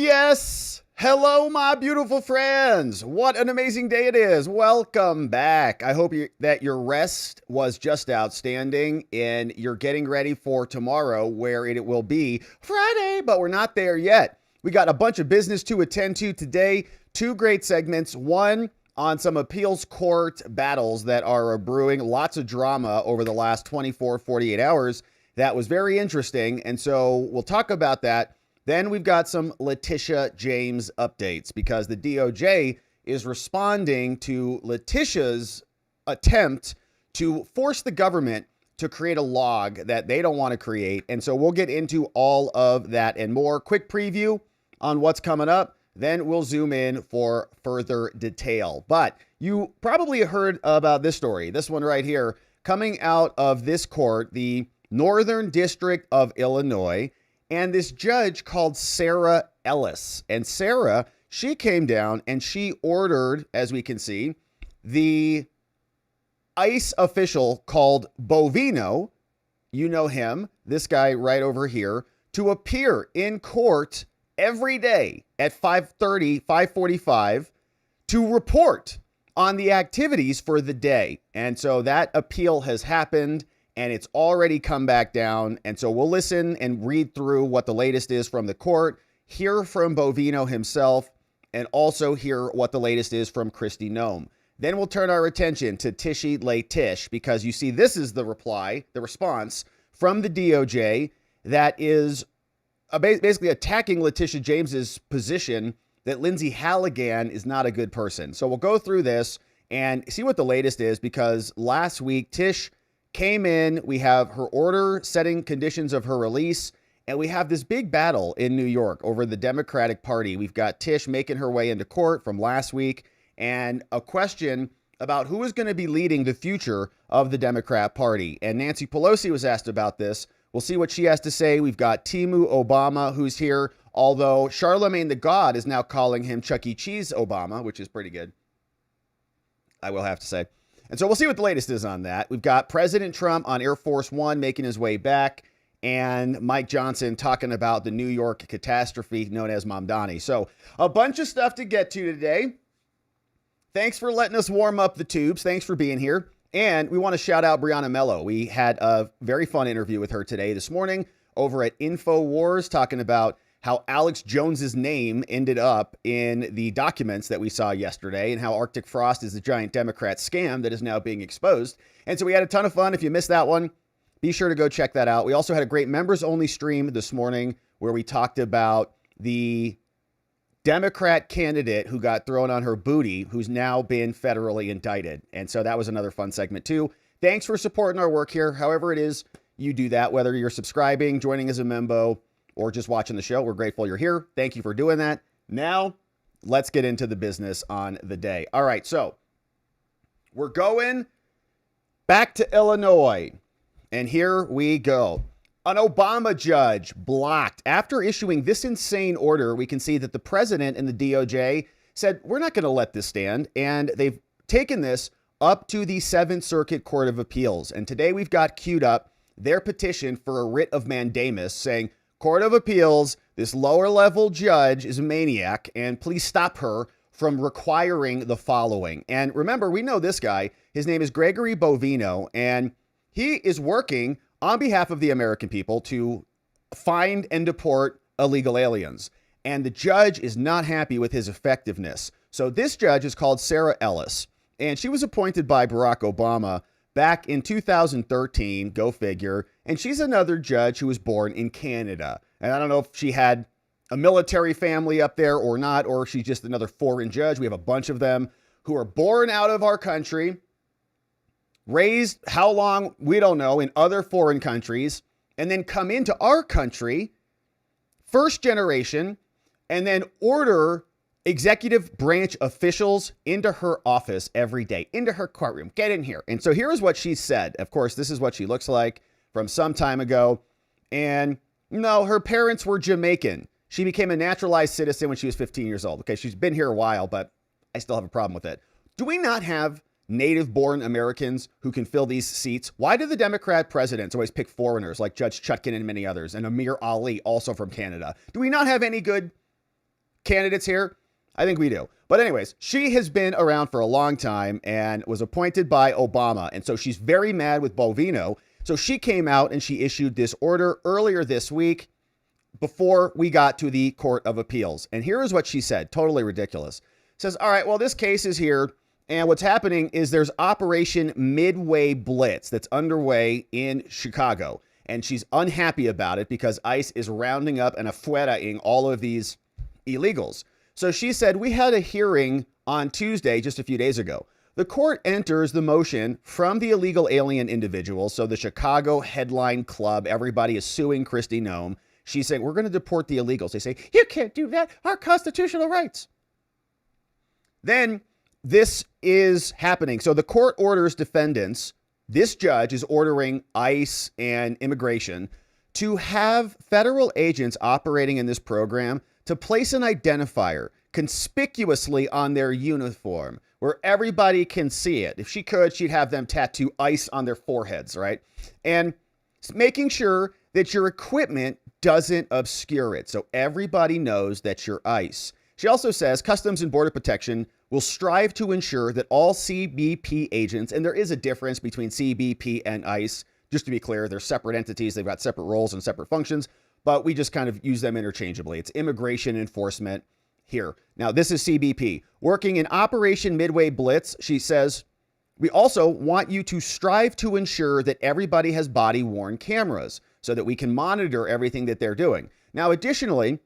Yes! Hello, my beautiful friends. What an amazing day it is. Welcome back. I hope that your rest was just outstanding and you're getting ready for tomorrow where it will be Friday, but we're not there yet. We got a bunch of business to attend to today. Two great segments. One on some appeals court battles that are brewing, lots of drama over the last 24, 48 hours. That was very interesting. And so we'll talk about that. Then we've got some Letitia James updates because the DOJ is responding to Letitia's attempt to force the government to create a log that they don't want to create. And so we'll get into all of that and more. Quick preview on what's coming up. Then we'll zoom in for further detail. But you probably heard about this story, this one right here, coming out of this court, the Northern District of Illinois. And this judge called Sarah Ellis. And Sarah, she came down and she ordered, as we can see, the ICE official called Bovino, you know him, this guy right over here, to appear in court every day at 5:30, 5:45 to report on the activities for the day. And so that appeal has happened. And it's already come back down. And so we'll listen and read through what the latest is from the court, hear from Bovino himself, and also hear what the latest is from Kristi Noem. Then we'll turn our attention to TISH, because you see, this is the response from the DOJ that is basically attacking Letitia James's position that Lindsay Halligan is not a good person. So we'll go through this and see what the latest is, because last week, Tish came in, we have her order setting conditions of her release, and we have this big battle in New York over the Democratic Party. We've got Tish making her way into court from last week, and a question about who is going to be leading the future of the Democrat Party. And Nancy Pelosi was asked about this. We'll see what she has to say. We've got Timu Obama, who's here, although Charlemagne the God is now calling him Chuck E. Cheese Obama, which is pretty good, I will have to say. And so we'll see what the latest is on that. We've got President Trump on Air Force One making his way back, and Mike Johnson talking about the New York catastrophe known as Mamdani. So a bunch of stuff to get to today. Thanks for letting us warm up the tubes. Thanks for being here. And we want to shout out Brianna Mello. We had a very fun interview with her this morning over at InfoWars, talking about how Alex Jones's name ended up in the documents that we saw yesterday, and how Arctic Frost is a giant Democrat scam that is now being exposed. And so we had a ton of fun. If you missed that one, be sure to go check that out. We also had a great members only stream this morning where we talked about the Democrat candidate who got thrown on her booty, who's now been federally indicted. And so that was another fun segment too. Thanks for supporting our work here. However it is you do that, whether you're subscribing, joining as a member, or just watching the show, we're grateful you're here. Thank you for doing that. Now, let's get into the business on the day. All right, so we're going back to Illinois, and here we go. An Obama judge blocked. After issuing this insane order, we can see that the president and the DOJ said, we're not going to let this stand, and they've taken this up to the 7th Circuit Court of Appeals. And today we've got queued up their petition for a writ of mandamus saying, Court of Appeals, this lower level judge is a maniac, and please stop her from requiring the following. And remember, we know this guy. His name is Gregory Bovino, and he is working on behalf of the American people to find and deport illegal aliens. And the judge is not happy with his effectiveness. So this judge is called Sarah Ellis, and she was appointed by Barack Obama back in 2013, go figure. And she's another judge who was born in Canada. And I don't know if she had a military family up there or not, or if she's just another foreign judge. We have a bunch of them who are born out of our country, raised how long, we don't know, in other foreign countries, and then come into our country, first generation, and then order executive branch officials into her office every day, into her courtroom. Get in here. And so here is what she said. Of course, this is what she looks like from some time ago. And no, her parents were Jamaican. She became a naturalized citizen when she was 15 years old. Okay, she's been here a while, but I still have a problem with it. Do we not have native-born Americans who can fill these seats? Why do the Democrat presidents always pick foreigners like Judge Chutkan and many others, and Amir Ali, also from Canada? Do we not have any good candidates here? I think we do. But anyways, she has been around for a long time and was appointed by Obama. And so she's very mad with Bovino. So she came out and she issued this order earlier this week before we got to the Court of Appeals. And here is what she said. Totally ridiculous. Says, all right, well, this case is here. And what's happening is there's Operation Midway Blitz that's underway in Chicago. And she's unhappy about it because ICE is rounding up and afueraing all of these illegals. So she said, we had a hearing on Tuesday, just a few days ago. The court enters the motion from the illegal alien individuals. So the Chicago Headline Club, everybody is suing Kristi Noem. She's saying, we're going to deport the illegals. They say, you can't do that. Our constitutional rights. Then this is happening. So the court orders defendants. This judge is ordering ICE and immigration to have federal agents operating in this program to place an identifier conspicuously on their uniform where everybody can see it. If she could, she'd have them tattoo ICE on their foreheads, right? And making sure that your equipment doesn't obscure it so everybody knows that you're ICE. She also says Customs and Border Protection will strive to ensure that all CBP agents, and there is a difference between CBP and ICE, just to be clear, they're separate entities. They've got separate roles and separate functions, but we just kind of use them interchangeably. It's immigration enforcement here. Now, this is CBP. Working in Operation Midway Blitz, she says, we also want you to strive to ensure that everybody has body-worn cameras so that we can monitor everything that they're doing. Now, additionally,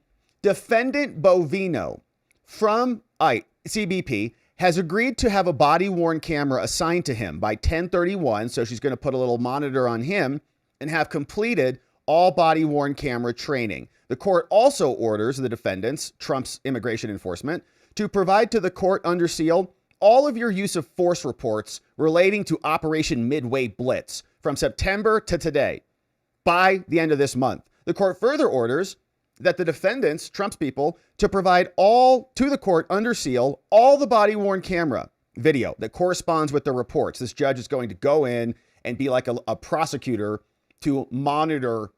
Defendant Bovino from CBP has agreed to have a body-worn camera assigned to him by 10/31. So she's going to put a little monitor on him and have completed all body-worn camera training. The court also orders the defendants, Trump's immigration enforcement, to provide to the court under seal all of your use of force reports relating to Operation Midway Blitz from September to today by the end of this month. The court further orders that the defendants, Trump's people, to provide all to the court under seal, all the body-worn camera video that corresponds with the reports. This judge is going to go in and be like a prosecutor to monitor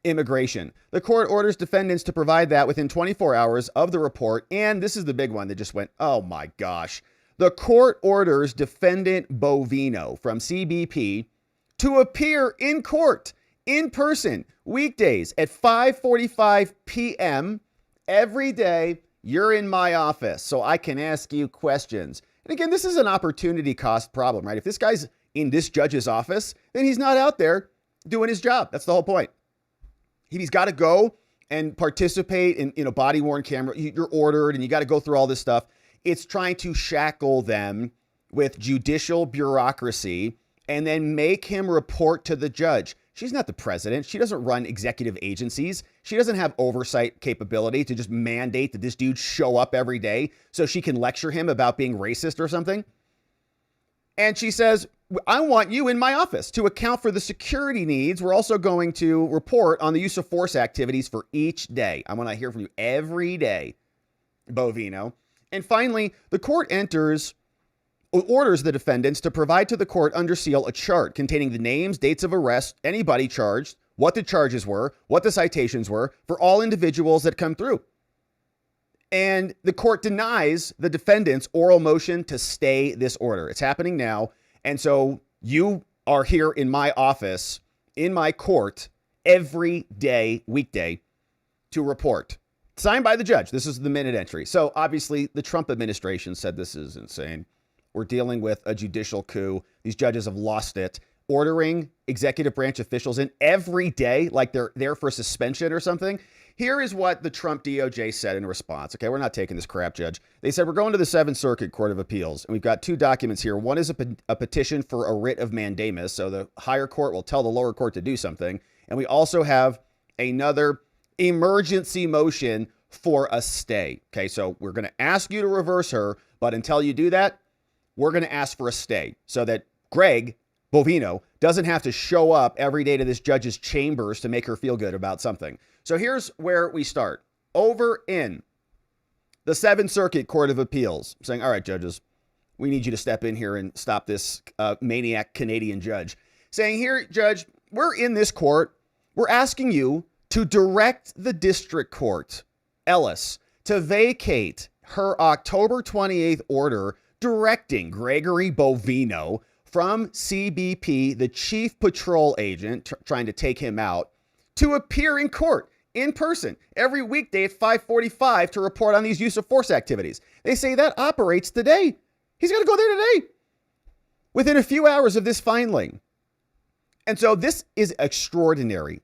immigration. The court orders defendants to provide that within 24 hours of the report. And this is the big one that just went, oh my gosh. The court orders defendant Bovino from CBP to appear in court in person weekdays at 5:45 p.m. every day. You're in my office so I can ask you questions. And again, this is an opportunity cost problem, right? If this guy's in this judge's office, then he's not out there doing his job. That's the whole point. He's got to go and participate in body-worn camera. You're ordered and you got to go through all this stuff. It's trying to shackle them with judicial bureaucracy and then make him report to the judge. She's not the president. She doesn't run executive agencies. She doesn't have oversight capability to just mandate that this dude show up every day so she can lecture him about being racist or something. And she says, I want you in my office to account for the security needs. We're also going to report on the use of force activities for each day. I want to hear from you every day, Bovino. And finally, the court orders the defendants to provide to the court under seal a chart containing the names, dates of arrest, anybody charged, what the charges were, what the citations were for all individuals that come through. And the court denies the defendant's oral motion to stay this order. It's happening now. And so you are here in my office, in my court, every day, weekday, to report. Signed by the judge. This is the minute entry. So obviously the Trump administration said this is insane. We're dealing with a judicial coup. These judges have lost it. Ordering executive branch officials in every day, like they're there for suspension or something. Here is what the Trump DOJ said in response. Okay, we're not taking this crap, Judge. They said, we're going to the Seventh Circuit Court of Appeals. And we've got two documents here. One is a petition for a writ of mandamus. So the higher court will tell the lower court to do something. And we also have another emergency motion for a stay. Okay, so we're going to ask you to reverse her. But until you do that, we're going to ask for a stay so that Greg Bovino doesn't have to show up every day to this judge's chambers to make her feel good about something. So here's where we start. Over in the Seventh Circuit Court of Appeals, saying, all right, judges, we need you to step in here and stop this maniac Canadian judge. Saying, here, Judge, we're in this court. We're asking you to direct the district court, Ellis, to vacate her October 28th order directing Gregory Bovino from CBP, the chief patrol agent, trying to take him out, to appear in court in person every weekday at 5:45 to report on these use of force activities. They say that operates today. He's going to go there today within a few hours of this filing. And so this is extraordinary,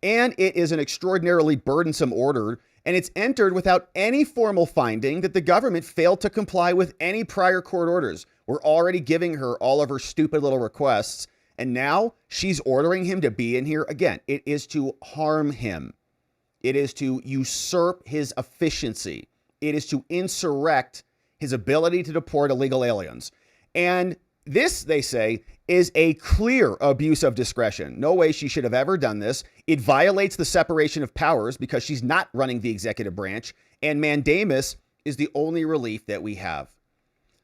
and it is an extraordinarily burdensome order, and it's entered without any formal finding that the government failed to comply with any prior court orders. We're already giving her all of her stupid little requests, and now she's ordering him to be in here. Again, it is to harm him. It is to usurp his efficiency. It is to insurrect his ability to deport illegal aliens. And this, they say, is a clear abuse of discretion. No way she should have ever done this. It violates the separation of powers because she's not running the executive branch, and mandamus is the only relief that we have.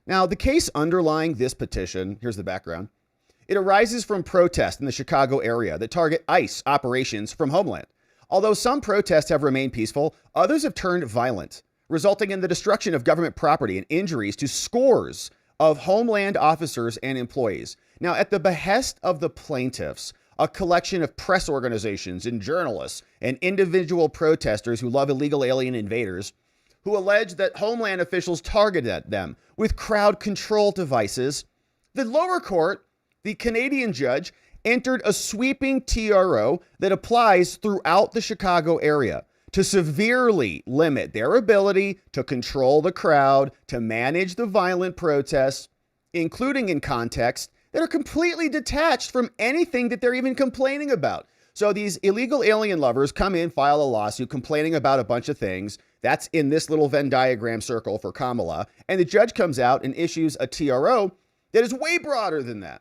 Now, the case underlying this petition, here's the background. It arises from protests in the Chicago area that target ICE operations from Homeland. Although some protests have remained peaceful, others have turned violent, resulting in the destruction of government property and injuries to scores of Homeland officers and employees. Now, at the behest of the plaintiffs, a collection of press organizations and journalists and individual protesters who love illegal alien invaders, who allege that Homeland officials targeted them with crowd control devices, the lower court, the Canadian judge, entered a sweeping TRO that applies throughout the Chicago area to severely limit their ability to control the crowd, to manage the violent protests, including in contexts that are completely detached from anything that they're even complaining about. So these illegal alien lovers come in, file a lawsuit complaining about a bunch of things. That's in this little Venn diagram circle for Kamala. And the judge comes out and issues a TRO that is way broader than that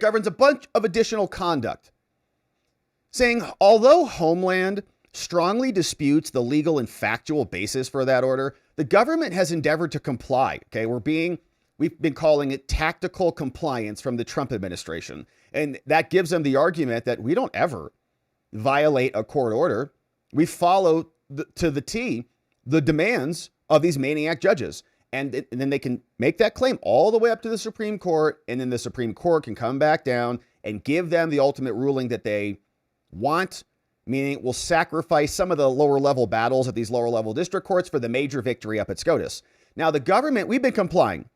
governs a bunch of additional conduct, saying, although Homeland strongly disputes the legal and factual basis for that order, the government has endeavored to comply. Okay, we've been calling it tactical compliance from the Trump administration. And that gives them the argument that we don't ever violate a court order. We follow to the T the demands of these maniac judges. And then they can make that claim all the way up to the Supreme Court. And then the Supreme Court can come back down and give them the ultimate ruling that they want, meaning we'll sacrifice some of the lower level battles at these lower level district courts for the major victory up at SCOTUS. Now, the government, we've been complying,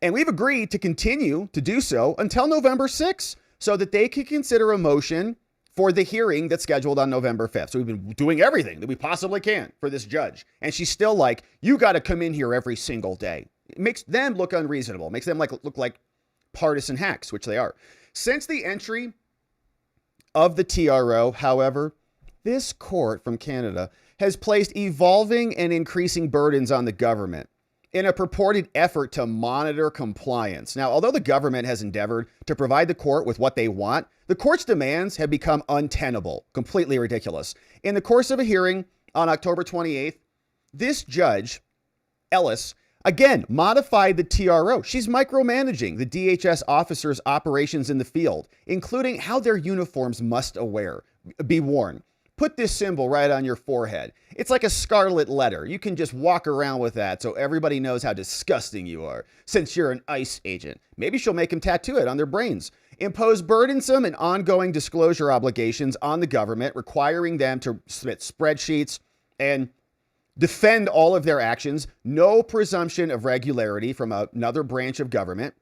and we've agreed to continue to do so until November 6th so that they can consider a motion for the hearing that's scheduled on November 5th. So we've been doing everything that we possibly can for this judge. And she's still like, you got to come in here every single day. It makes them look unreasonable. It makes them look like partisan hacks, which they are. Since the entry of the TRO, however, this court from Canada has placed evolving and increasing burdens on the government in a purported effort to monitor compliance. Now, although the government has endeavored to provide the court with what they want, the court's demands have become untenable, completely ridiculous. In the course of a hearing on October 28th, this judge, Ellis, again, modified the TRO. She's micromanaging the DHS officers' operations in the field, including how their uniforms must be worn. Put this symbol right on your forehead. It's like a scarlet letter. You can just walk around with that so everybody knows how disgusting you are, since you're an ICE agent. Maybe she'll make them tattoo it on their brains. Impose burdensome and ongoing disclosure obligations on the government, requiring them to submit spreadsheets and defend all of their actions. No presumption of regularity from another branch of government.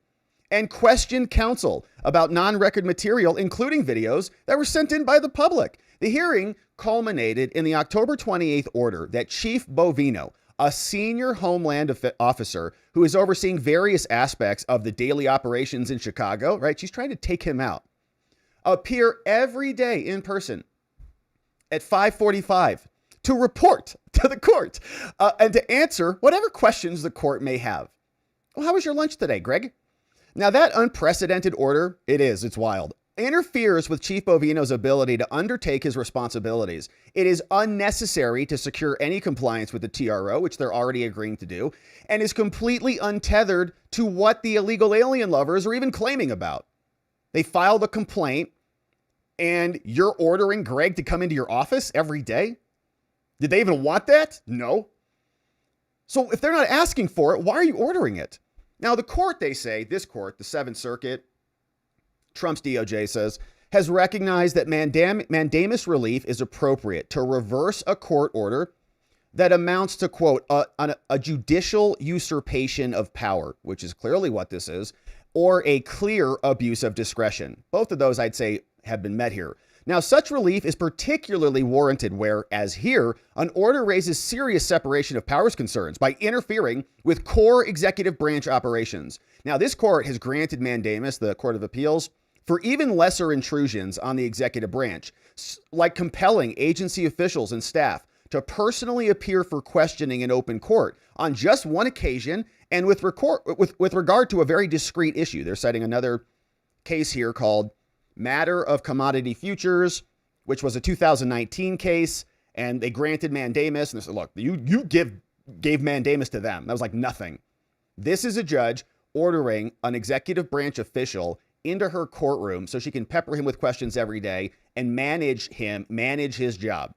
And question counsel about non-record material, including videos that were sent in by the public. The hearing culminated in the October 28th order that Chief Bovino, a senior Homeland officer who is overseeing various aspects of the daily operations in Chicago, right? She's trying to take him out. Appear every day in person at 5:45 to report to the court and to answer whatever questions the court may have. Well, how was your lunch today, Greg? Now, that unprecedented order, it's wild, interferes with Chief Bovino's ability to undertake his responsibilities. It is unnecessary to secure any compliance with the TRO, which they're already agreeing to do, and is completely untethered to what the illegal alien lovers are even claiming about. They filed a complaint, and you're ordering Greg to come into your office every day? Did they even want that? No. So if they're not asking for it, why are you ordering it? Now, the court, they say, this court, the Seventh Circuit, Trump's DOJ says, has recognized that mandamus relief is appropriate to reverse a court order that amounts to, quote, a judicial usurpation of power, which is clearly what this is, or a clear abuse of discretion. Both of those, I'd say, have been met here. Now, such relief is particularly warranted where, as here, an order raises serious separation of powers concerns by interfering with core executive branch operations. Now, this court has granted mandamus, the Court of Appeals, for even lesser intrusions on the executive branch, like compelling agency officials and staff to personally appear for questioning in open court on just one occasion and with regard to a very discrete issue. They're citing another case here called Matter of Commodity Futures, which was a 2019 case, and they granted mandamus. And they said, look, you gave mandamus to them. That was like nothing. This is a judge ordering an executive branch official into her courtroom so she can pepper him with questions every day and manage his job.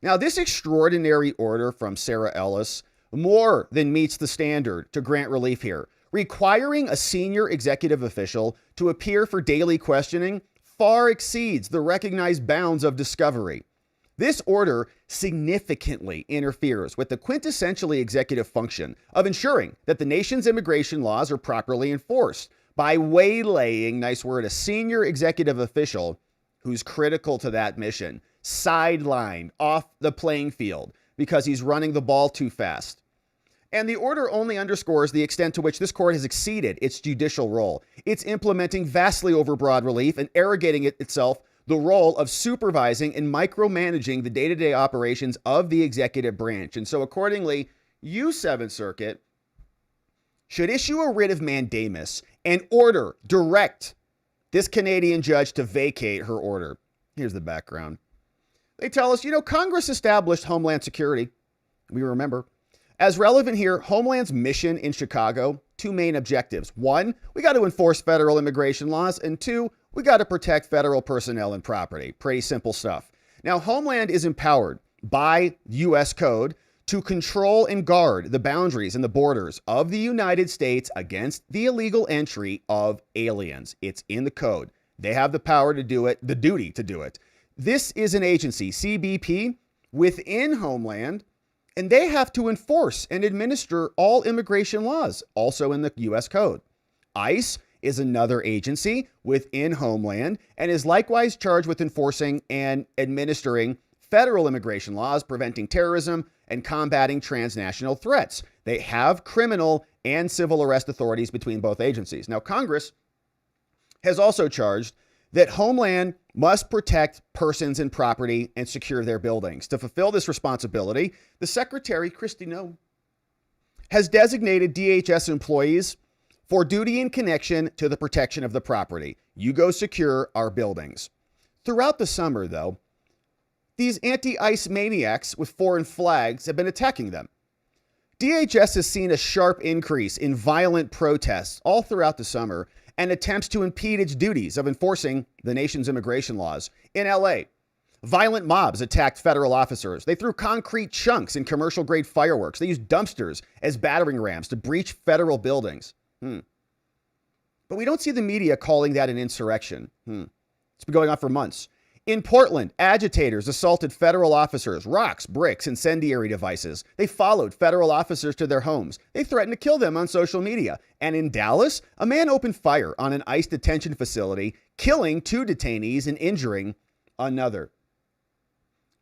Now, this extraordinary order from Sarah Ellis more than meets the standard to grant relief here. Requiring a senior executive official to appear for daily questioning far exceeds the recognized bounds of discovery. This order significantly interferes with the quintessentially executive function of ensuring that the nation's immigration laws are properly enforced by waylaying, nice word, a senior executive official who's critical to that mission, sidelined off the playing field because he's running the ball too fast. And the order only underscores the extent to which this court has exceeded its judicial role. It's implementing vastly overbroad relief and arrogating itself the role of supervising and micromanaging the day-to-day operations of the executive branch. And so accordingly, you, Seventh Circuit, should issue a writ of mandamus and direct this Canadian judge to vacate her order. Here's the background. They tell us, Congress established Homeland Security. We remember. As relevant here, Homeland's mission in Chicago, two main objectives. One, we got to enforce federal immigration laws. And two, we got to protect federal personnel and property. Pretty simple stuff. Now, Homeland is empowered by U.S. code to control and guard the boundaries and the borders of the United States against the illegal entry of aliens. It's in the code. They have the power to do it, the duty to do it. This is an agency, CBP, within Homeland, and they have to enforce and administer all immigration laws, also in the U.S. code. ICE is another agency within Homeland and is likewise charged with enforcing and administering federal immigration laws, preventing terrorism, and combating transnational threats. They have criminal and civil arrest authorities between both agencies. Now, Congress has also charged that Homeland must protect persons and property and secure their buildings. To fulfill this responsibility, the Secretary, Kristi Noem, has designated DHS employees for duty in connection to the protection of the property. You go secure our buildings. Throughout the summer, though, these anti-ICE maniacs with foreign flags have been attacking them. DHS has seen a sharp increase in violent protests all throughout the summer and attempts to impede its duties of enforcing the nation's immigration laws. In LA, violent mobs attacked federal officers. They threw concrete chunks and commercial-grade fireworks. They used dumpsters as battering rams to breach federal buildings. But we don't see the media calling that an insurrection. It's been going on for months. In Portland, agitators assaulted federal officers, rocks, bricks, incendiary devices. They followed federal officers to their homes. They threatened to kill them on social media. And in Dallas, a man opened fire on an ICE detention facility, killing 2 detainees and injuring another.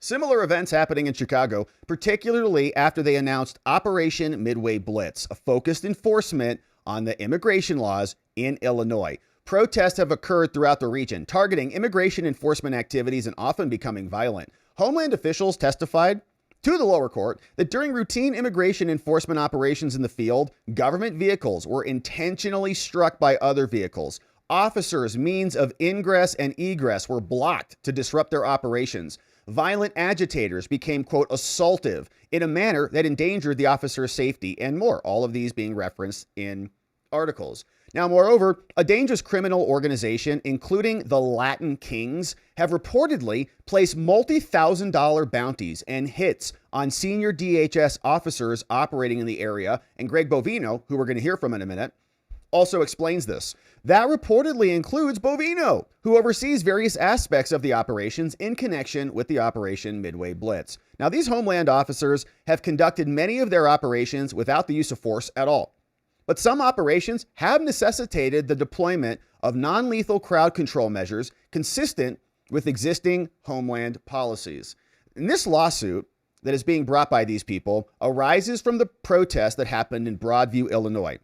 Similar events happening in Chicago, particularly after they announced Operation Midway Blitz, a focused enforcement on the immigration laws in Illinois. Protests have occurred throughout the region, targeting immigration enforcement activities and often becoming violent. Homeland officials testified to the lower court that during routine immigration enforcement operations in the field, government vehicles were intentionally struck by other vehicles. Officers' means of ingress and egress were blocked to disrupt their operations. Violent agitators became, quote, assaultive in a manner that endangered the officer's safety, and more. All of these being referenced in articles. Now, moreover, a dangerous criminal organization, including the Latin Kings, have reportedly placed multi-thousand-dollar bounties and hits on senior DHS officers operating in the area. And Greg Bovino, who we're going to hear from in a minute, also explains this. That reportedly includes Bovino, who oversees various aspects of the operations in connection with the Operation Midway Blitz. Now, these Homeland officers have conducted many of their operations without the use of force at all. But some operations have necessitated the deployment of non-lethal crowd control measures consistent with existing Homeland policies. And this lawsuit that is being brought by these people arises from the protest that happened in Broadview, Illinois.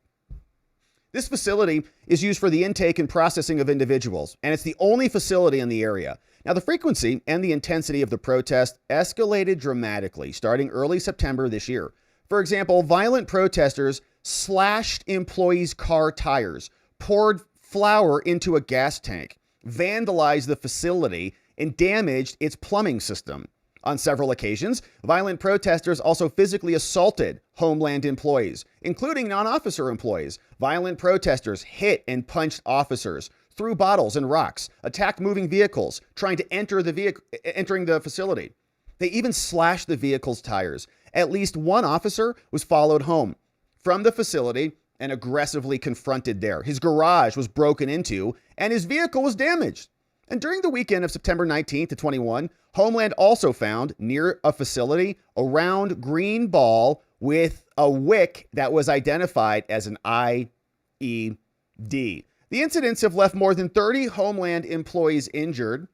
This facility is used for the intake and processing of individuals, and it's the only facility in the area. Now, the frequency and the intensity of the protest escalated dramatically starting early September this year. For example, violent protesters slashed employees' car tires, poured flour into a gas tank, vandalized the facility, and damaged its plumbing system. On several occasions, violent protesters also physically assaulted Homeland employees, including non-officer employees. Violent protesters hit and punched officers, threw bottles and rocks, attacked moving vehicles, trying to entering the facility. They even slashed the vehicle's tires. At least one officer was followed home from the facility and aggressively confronted there. His garage was broken into and his vehicle was damaged. And during the weekend of September 19th to 21, Homeland also found near a facility a round green ball with a wick that was identified as an IED. The incidents have left more than 30 Homeland employees injured,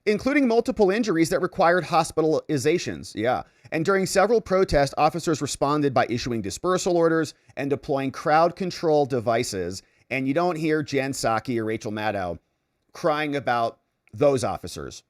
including multiple injuries that required hospitalizations. And during several protests, officers responded by issuing dispersal orders and deploying crowd control devices. And you don't hear Jen Psaki or Rachel Maddow crying about those officers,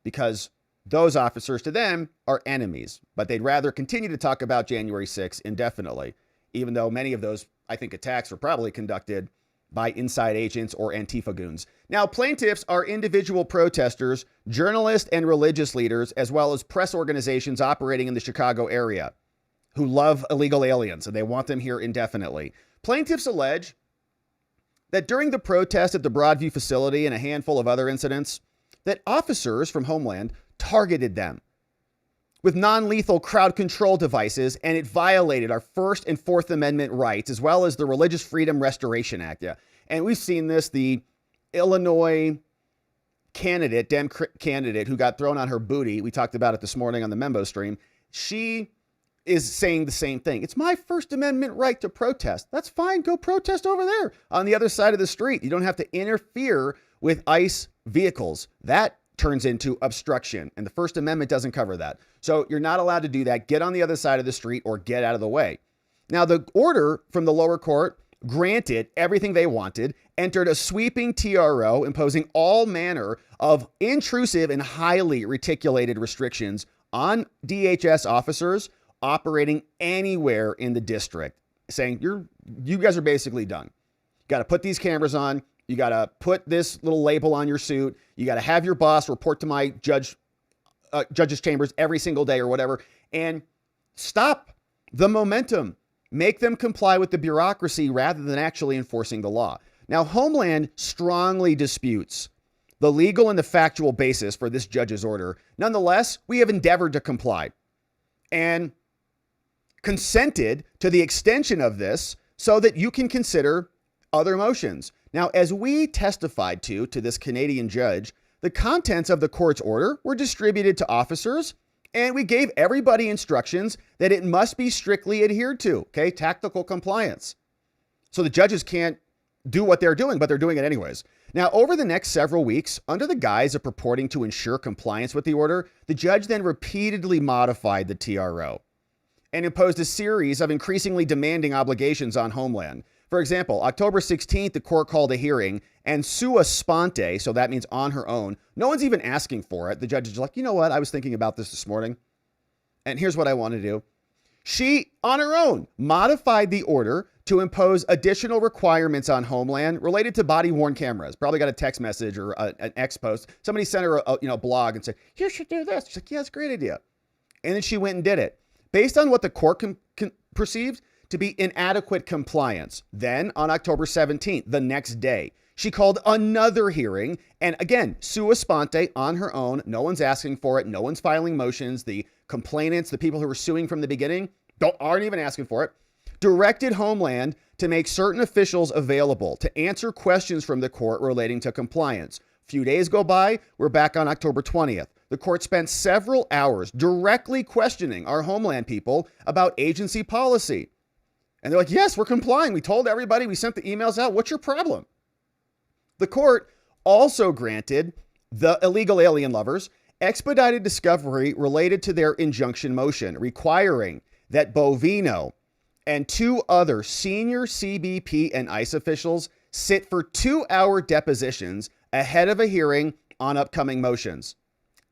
because those officers to them are enemies, but they'd rather continue to talk about January 6th indefinitely, even though many of those, I think, attacks were probably conducted by inside agents or Antifa goons. Now, plaintiffs are individual protesters, journalists, and religious leaders, as well as press organizations operating in the Chicago area who love illegal aliens and they want them here indefinitely. Plaintiffs allege that during the protest at the Broadview facility and a handful of other incidents, that officers from Homeland targeted them with non-lethal crowd control devices, and it violated our First and Fourth Amendment rights, as well as the Religious Freedom Restoration Act. And we've seen this, the Illinois candidate, Dem candidate, who got thrown on her booty. We talked about it this morning on the Membo stream. She is saying the same thing. It's my First Amendment right to protest. That's fine. Go protest over there on the other side of the street. You don't have to interfere with ICE vehicles. That turns into obstruction, and the First Amendment doesn't cover that. So you're not allowed to do that. Get on the other side of the street or get out of the way. Now, the order from the lower court granted everything they wanted, entered a sweeping TRO imposing all manner of intrusive and highly reticulated restrictions on DHS officers operating anywhere in the district, saying you guys are basically done. You got to put these cameras on. You got to put this little label on your suit. You got to have your boss report to my judge's chambers every single day or whatever, and stop the momentum. Make them comply with the bureaucracy rather than actually enforcing the law. Now, Homeland strongly disputes the legal and the factual basis for this judge's order. Nonetheless, we have endeavored to comply and consented to the extension of this so that you can consider other motions. Now, as we testified to this Canadian judge, the contents of the court's order were distributed to officers, and we gave everybody instructions that it must be strictly adhered to, okay? Tactical compliance. So the judges can't do what they're doing, but they're doing it anyways. Now, over the next several weeks, under the guise of purporting to ensure compliance with the order, the judge then repeatedly modified the TRO and imposed a series of increasingly demanding obligations on Homeland. For example, October 16th, the court called a hearing, and sua sponte, so that means on her own. No one's even asking for it. The judge is like, you know what? I was thinking about this morning, and here's what I want to do. She, on her own, modified the order to impose additional requirements on Homeland related to body-worn cameras. Probably got a text message or an X post. Somebody sent her a blog and said, you should do this. She's like, yeah, it's a great idea. And then she went and did it. Based on what the court perceived to be inadequate compliance. Then on October 17th, the next day, she called another hearing. And again, sua sponte on her own. No one's asking for it. No one's filing motions. The complainants, the people who were suing from the beginning, aren't even asking for it. Directed Homeland to make certain officials available to answer questions from the court relating to compliance. A few days go by. We're back on October 20th. The court spent several hours directly questioning our Homeland people about agency policy. And they're like, yes, we're complying. We told everybody. We sent the emails out. What's your problem? The court also granted the illegal alien lovers expedited discovery related to their injunction motion, requiring that Bovino and two other senior CBP and ICE officials sit for 2-hour depositions ahead of a hearing on upcoming motions,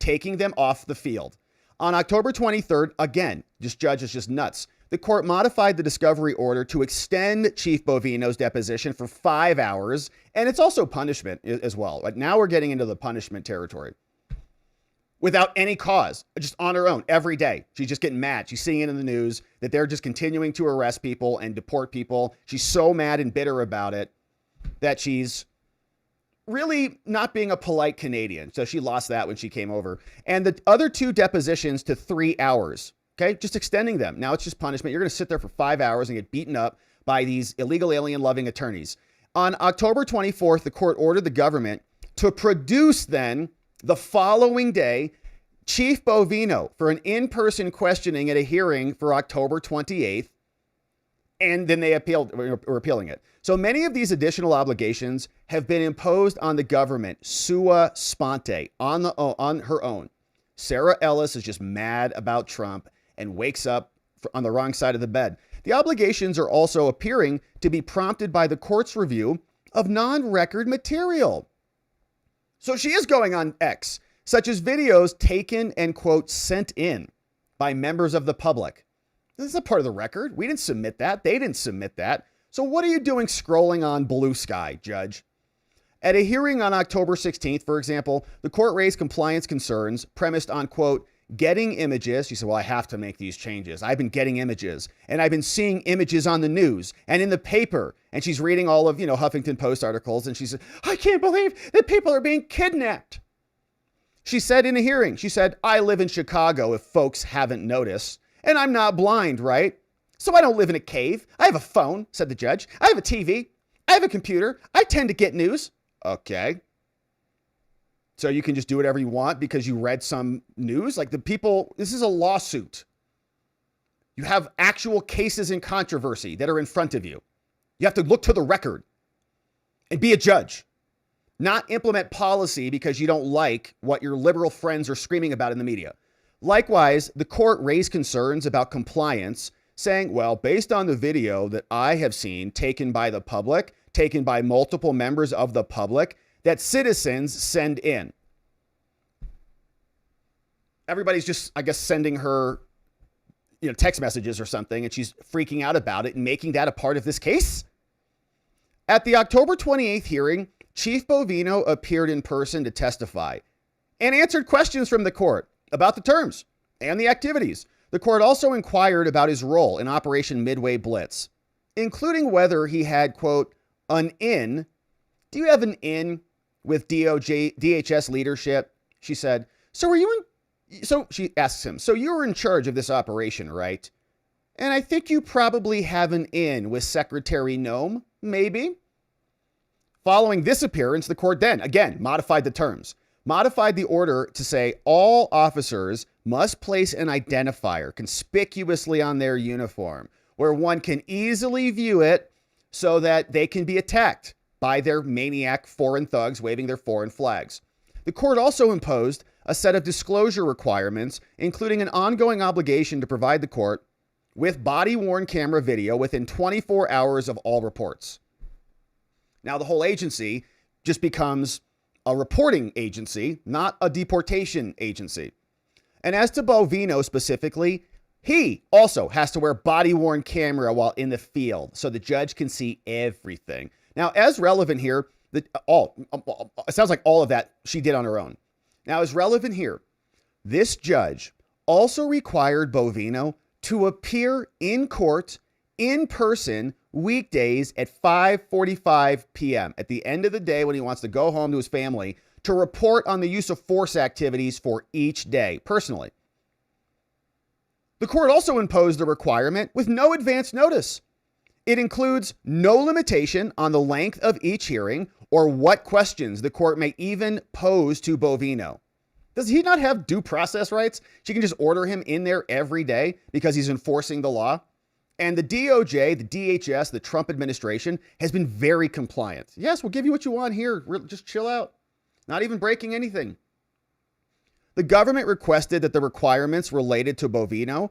taking them off the field. On October 23rd, again, this judge is just nuts. The court modified the discovery order to extend Chief Bovino's deposition for 5 hours, and it's also punishment as well. But now we're getting into the punishment territory. Without any cause, just on her own, every day. She's just getting mad. She's seeing it in the news that they're just continuing to arrest people and deport people. She's so mad and bitter about it that she's really not being a polite Canadian. So she lost that when she came over. And the other two depositions to 3 hours. Okay, just extending them. Now it's just punishment. You're going to sit there for 5 hours and get beaten up by these illegal alien loving attorneys. On October 24th, the court ordered the government to produce then the following day Chief Bovino for an in-person questioning at a hearing for October 28th. And then they were appealing it. So many of these additional obligations have been imposed on the government sua sponte, on her own. Sarah Ellis is just mad about Trump and wakes up on the wrong side of the bed. The obligations are also appearing to be prompted by the court's review of non-record material. So she is going on X, such as videos taken and, quote, sent in by members of the public. This is a part of the record. We didn't submit that. They didn't submit that. So what are you doing scrolling on Blue Sky, Judge? At a hearing on October 16th, for example, the court raised compliance concerns premised on, quote, getting images. She said, well, I have to make these changes. I've been getting images, and I've been seeing images on the news and in the paper. And she's reading all of, Huffington Post articles. And she said, I can't believe that people are being kidnapped. She said in a hearing, she said, I live in Chicago, if folks haven't noticed, and I'm not blind, right? So I don't live in a cave. I have a phone, said the judge. I have a TV. I have a computer. I tend to get news. Okay. So you can just do whatever you want because you read some news? Like this is a lawsuit. You have actual cases in controversy that are in front of you. You have to look to the record and be a judge, not implement policy because you don't like what your liberal friends are screaming about in the media. Likewise, the court raised concerns about compliance, saying, well, based on the video that I have seen taken by the public, taken by multiple members of the public, that citizens send in. Everybody's just, I guess, sending her, text messages or something, and she's freaking out about it and making that a part of this case. At the October 28th hearing, Chief Bovino appeared in person to testify and answered questions from the court about the terms and the activities. The court also inquired about his role in Operation Midway Blitz, including whether he had, quote, an in. Do you have an in with DOJ, DHS leadership? She said, so she asks him, so you were in charge of this operation, right? And I think you probably have an in with Secretary Noem, maybe. Following this appearance, the court then, again, modified the terms, modified the order to say all officers must place an identifier conspicuously on their uniform where one can easily view it so that they can be attacked by their maniac foreign thugs waving their foreign flags. The court also imposed a set of disclosure requirements, including an ongoing obligation to provide the court with body-worn camera video within 24 hours of all reports. Now, the whole agency just becomes a reporting agency, not a deportation agency. And as to Bovino specifically, he also has to wear body-worn camera while in the field so the judge can see everything. Now, as relevant here, it sounds like all of that she did on her own. Now, as relevant here, this judge also required Bovino to appear in court in person weekdays at 5:45 p.m. at the end of the day when he wants to go home to his family to report on the use of force activities for each day personally. The court also imposed a requirement with no advance notice. It includes no limitation on the length of each hearing or what questions the court may even pose to Bovino. Does he not have due process rights? She can just order him in there every day because he's enforcing the law. And the DOJ, the DHS, the Trump administration has been very compliant. Yes, we'll give you what you want here. Just chill out. Not even breaking anything. The government requested that the requirements related to Bovino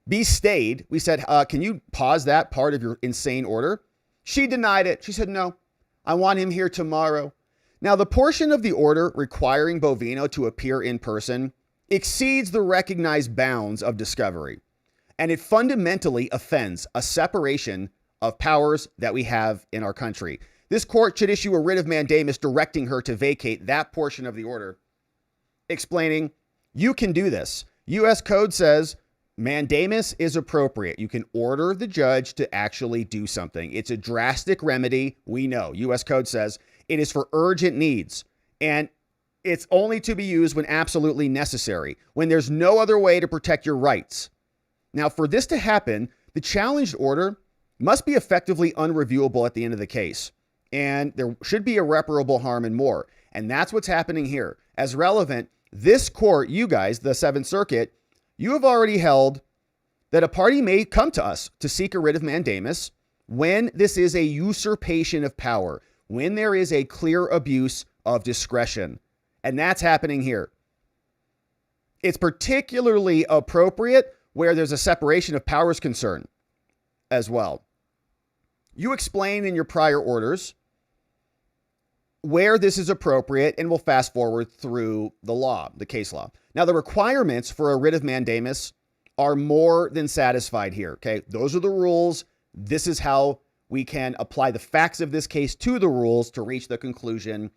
be stayed. We said, can you pause that part of your insane order? She denied it. She said, no, I want him here tomorrow. Now, the portion of the order requiring Bovino to appear in person exceeds the recognized bounds of discovery, and it fundamentally offends a separation of powers that we have in our country. This court should issue a writ of mandamus directing her to vacate that portion of the order, explaining, you can do this. U.S. Code says mandamus is appropriate. You can order the judge to actually do something. It's a drastic remedy. We know. U.S. Code says it is for urgent needs, and it's only to be used when absolutely necessary, when there's no other way to protect your rights. Now, for this to happen, the challenged order must be effectively unreviewable at the end of the case, and there should be irreparable harm and more. And that's what's happening here. As relevant, this court, you guys, the Seventh Circuit, you have already held that a party may come to us to seek a writ of mandamus when this is a usurpation of power, when there is a clear abuse of discretion. And that's happening here. It's particularly appropriate where there's a separation of powers concern as well. You explain in your prior orders where this is appropriate, and we'll fast forward through the law, the case law. Now, the requirements for a writ of mandamus are more than satisfied here, okay? Those are the rules. This is how we can apply the facts of this case to the rules to reach the conclusion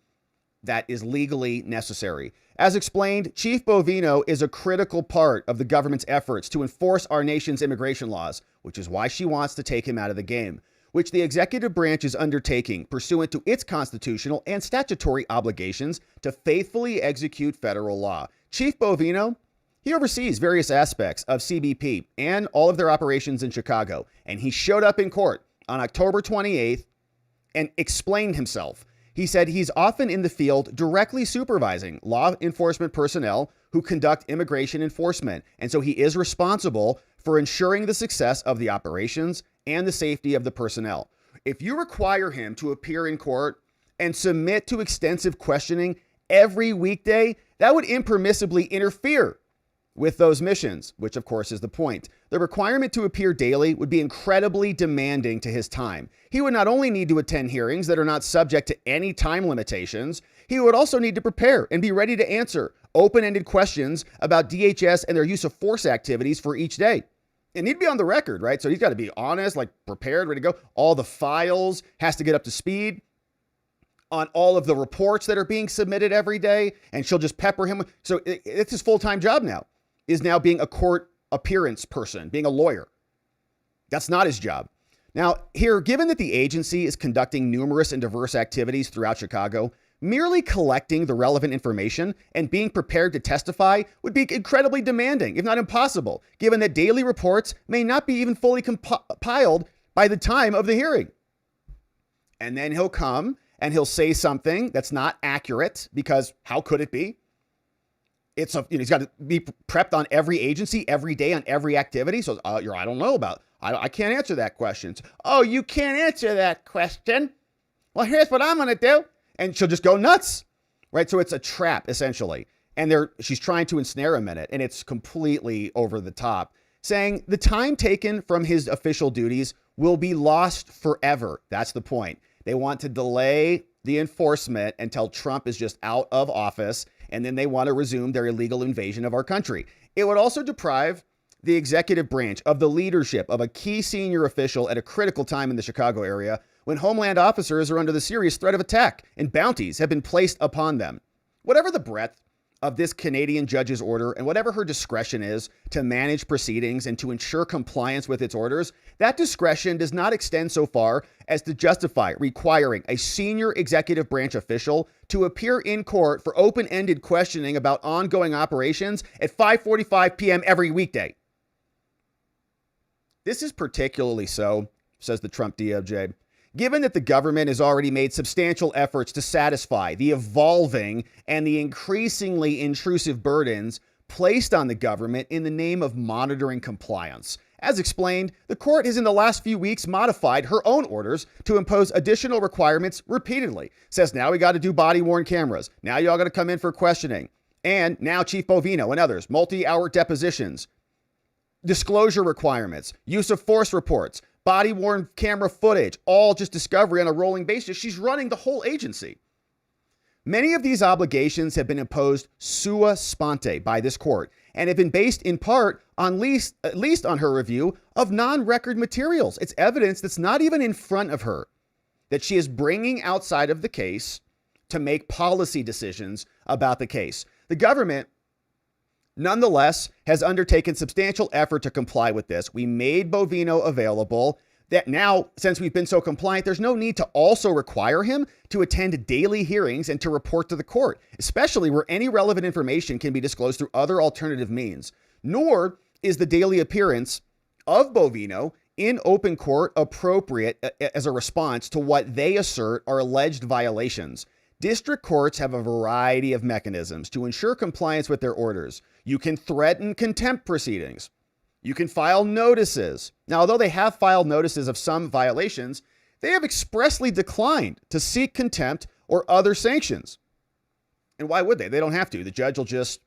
that is legally necessary. As explained, Chief Bovino is a critical part of the government's efforts to enforce our nation's immigration laws, which is why she wants to take him out of the game, which the executive branch is undertaking pursuant to its constitutional and statutory obligations to faithfully execute federal law. Chief Bovino, he oversees various aspects of CBP and all of their operations in Chicago, and he showed up in court on October 28th and explained himself. He said he's often in the field directly supervising law enforcement personnel who conduct immigration enforcement, and so he is responsible for ensuring the success of the operations and the safety of the personnel. If you require him to appear in court and submit to extensive questioning every weekday, that would impermissibly interfere with those missions, which of course is the point. The requirement to appear daily would be incredibly demanding to his time. He would not only need to attend hearings that are not subject to any time limitations, he would also need to prepare and be ready to answer open-ended questions about DHS and their use of force activities for each day. And he'd be on the record, right? So he's got to be honest, like prepared, ready to go. All the files, has to get up to speed on all of the reports that are being submitted every day, and she'll just pepper him. So it's his full-time job now, is now being a court appearance person, being a lawyer. That's not his job. Now, here, given that the agency is conducting numerous and diverse activities throughout Chicago, merely collecting the relevant information and being prepared to testify would be incredibly demanding, if not impossible, given that daily reports may not be even fully compiled by the time of the hearing. And then he'll come and he'll say something that's not accurate, because how could it be? He's got to be prepped on every agency, every day, on every activity. So I don't know about, I can't answer that question. Oh, you can't answer that question? Well, here's what I'm going to do. And she'll just go nuts, right? So it's a trap, essentially. And she's trying to ensnare him in it, and it's completely over the top, saying the time taken from his official duties will be lost forever. That's the point. They want to delay the enforcement until Trump is just out of office, and then they want to resume their illegal invasion of our country. It would also deprive the executive branch of the leadership of a key senior official at a critical time in the Chicago area, when Homeland officers are under the serious threat of attack and bounties have been placed upon them. Whatever the breadth of this Canadian judge's order and whatever her discretion is to manage proceedings and to ensure compliance with its orders, that discretion does not extend so far as to justify requiring a senior executive branch official to appear in court for open-ended questioning about ongoing operations at 5:45 p.m. every weekday. This is particularly so, says the Trump DOJ, given that the government has already made substantial efforts to satisfy the evolving and the increasingly intrusive burdens placed on the government in the name of monitoring compliance. As explained, the court has in the last few weeks modified her own orders to impose additional requirements repeatedly. Says now we got to do body-worn cameras. Now y'all got to come in for questioning. And now Chief Bovino and others, multi-hour depositions, disclosure requirements, use of force reports, body-worn camera footage, all just discovery on a rolling basis. She's running the whole agency. Many of these obligations have been imposed sua sponte by this court and have been based in part on at least on her review of non-record materials. It's evidence that's not even in front of her that she is bringing outside of the case to make policy decisions about the case. The government, nonetheless, has undertaken substantial effort to comply with this. We made Bovino available. That now, since we've been so compliant, there's no need to also require him to attend daily hearings and to report to the court, especially where any relevant information can be disclosed through other alternative means. Nor is the daily appearance of Bovino in open court appropriate as a response to what they assert are alleged violations. District courts have a variety of mechanisms to ensure compliance with their orders. You can threaten contempt proceedings. You can file notices. Now, although they have filed notices of some violations, they have expressly declined to seek contempt or other sanctions. And why would they? They don't have to. The judge will just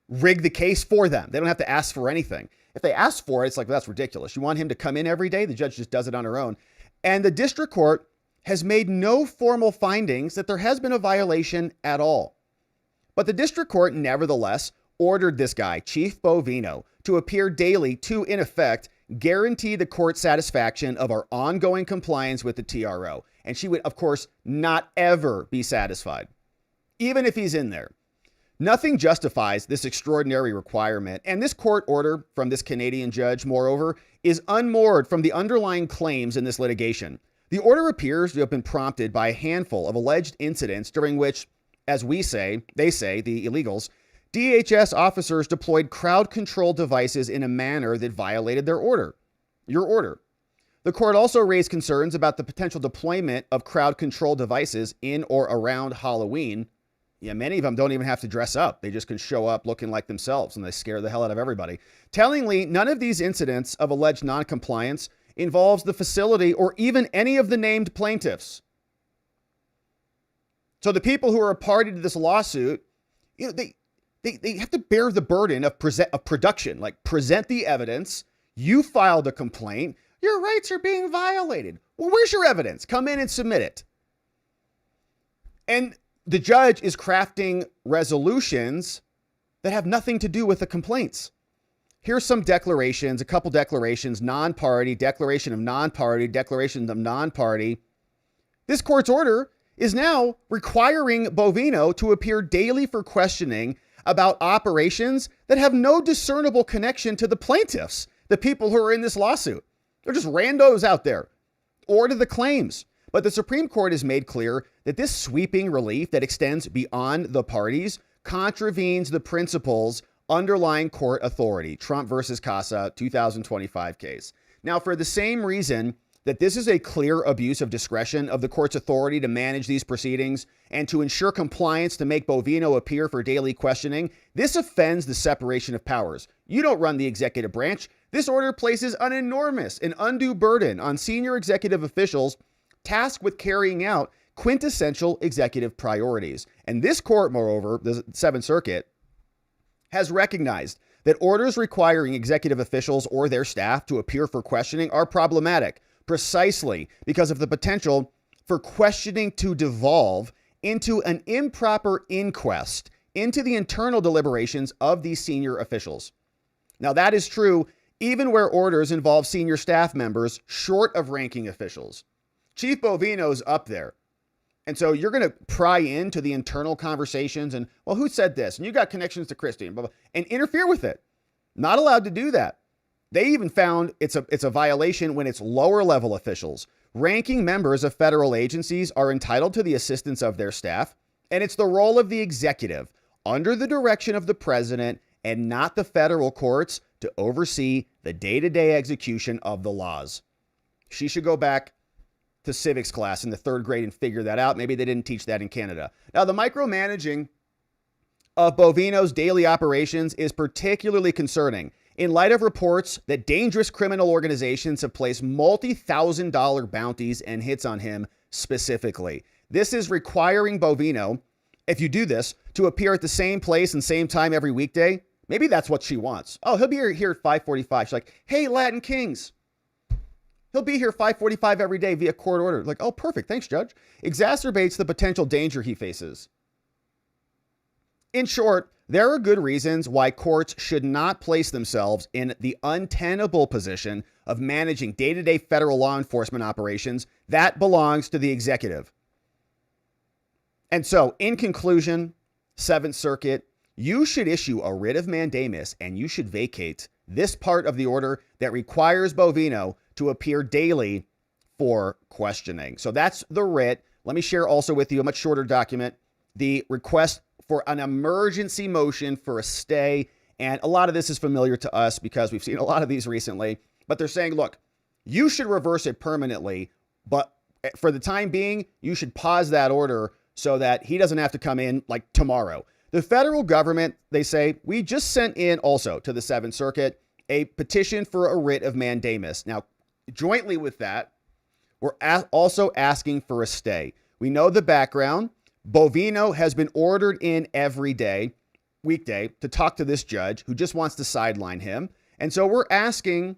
rig the case for them. They don't have to ask for anything. If they ask for it, it's like, well, that's ridiculous. You want him to come in every day? The judge just does it on her own. And the district court has made no formal findings that there has been a violation at all. But the district court nevertheless ordered this guy, Chief Bovino, to appear daily to, in effect, guarantee the court satisfaction of our ongoing compliance with the TRO. And she would, of course, not ever be satisfied, even if he's in there. Nothing justifies this extraordinary requirement. And this court order from this Canadian judge, moreover, is unmoored from the underlying claims in this litigation. The order appears to have been prompted by a handful of alleged incidents during which, as they say, the illegals, DHS officers deployed crowd control devices in a manner that violated your order. The court also raised concerns about the potential deployment of crowd control devices in or around Halloween. Yeah, many of them don't even have to dress up. They just can show up looking like themselves and they scare the hell out of everybody. Tellingly, none of these incidents of alleged noncompliance involves the facility or even any of the named plaintiffs. So the people who are a party to this lawsuit, they have to bear the burden of production, like present the evidence. You filed a complaint. Your rights are being violated. Well, where's your evidence? Come in and submit it. And the judge is crafting resolutions that have nothing to do with the complaints. Here's some declarations, a couple declarations, non-party, declaration of non-party, declaration of non-party. This court's order is now requiring Bovino to appear daily for questioning about operations that have no discernible connection to the plaintiffs, the people who are in this lawsuit. They're just randos out there, or to the claims. But the Supreme Court has made clear that this sweeping relief that extends beyond the parties contravenes the principles underlying court authority, Trump versus Casa 2025 case. Now, for the same reason that this is a clear abuse of discretion of the court's authority to manage these proceedings and to ensure compliance to make Bovino appear for daily questioning, this offends the separation of powers. You don't run the executive branch. This order places an enormous and undue burden on senior executive officials tasked with carrying out quintessential executive priorities. And this court, moreover, the Seventh Circuit, has recognized that orders requiring executive officials or their staff to appear for questioning are problematic, precisely because of the potential for questioning to devolve into an improper inquest into the internal deliberations of these senior officials. Now, that is true even where orders involve senior staff members short of ranking officials. Chief Bovino's up there. And so you're going to pry into the internal conversations and, well, who said this? And you got connections to Christie and blah, blah, and interfere with it. Not allowed to do that. They even found it's a violation when it's lower level officials. Ranking members of federal agencies are entitled to the assistance of their staff, and it's the role of the executive, under the direction of the president and not the federal courts, to oversee the day-to-day execution of the laws. She should go back to civics class in the 3rd grade and figure that out. Maybe they didn't teach that in Canada. Now, the micromanaging of Bovino's daily operations is particularly concerning in light of reports that dangerous criminal organizations have placed multi-$1,000 bounties and hits on him specifically. This is requiring Bovino, if you do this, to appear at the same place and same time every weekday. Maybe that's what she wants. Oh, he'll be here at 5:45. She's like, hey, Latin Kings. He'll be here 5:45 every day via court order. Like, oh, perfect. Thanks, Judge. Exacerbates the potential danger he faces. In short, there are good reasons why courts should not place themselves in the untenable position of managing day-to-day federal law enforcement operations. That belongs to the executive. And so, in conclusion, 7th Circuit, you should issue a writ of mandamus and you should vacate this part of the order that requires Bovino to appear daily for questioning. So that's the writ. Let me share also with you a much shorter document, the request for an emergency motion for a stay. And a lot of this is familiar to us because we've seen a lot of these recently, but they're saying, look, you should reverse it permanently, but for the time being, you should pause that order so that he doesn't have to come in like tomorrow. The federal government, they say, we just sent in also to the 7th Circuit a petition for a writ of mandamus. Now, jointly with that, we're also asking for a stay. We know the background. Bovino has been ordered in every day, weekday, to talk to this judge who just wants to sideline him. And so we're asking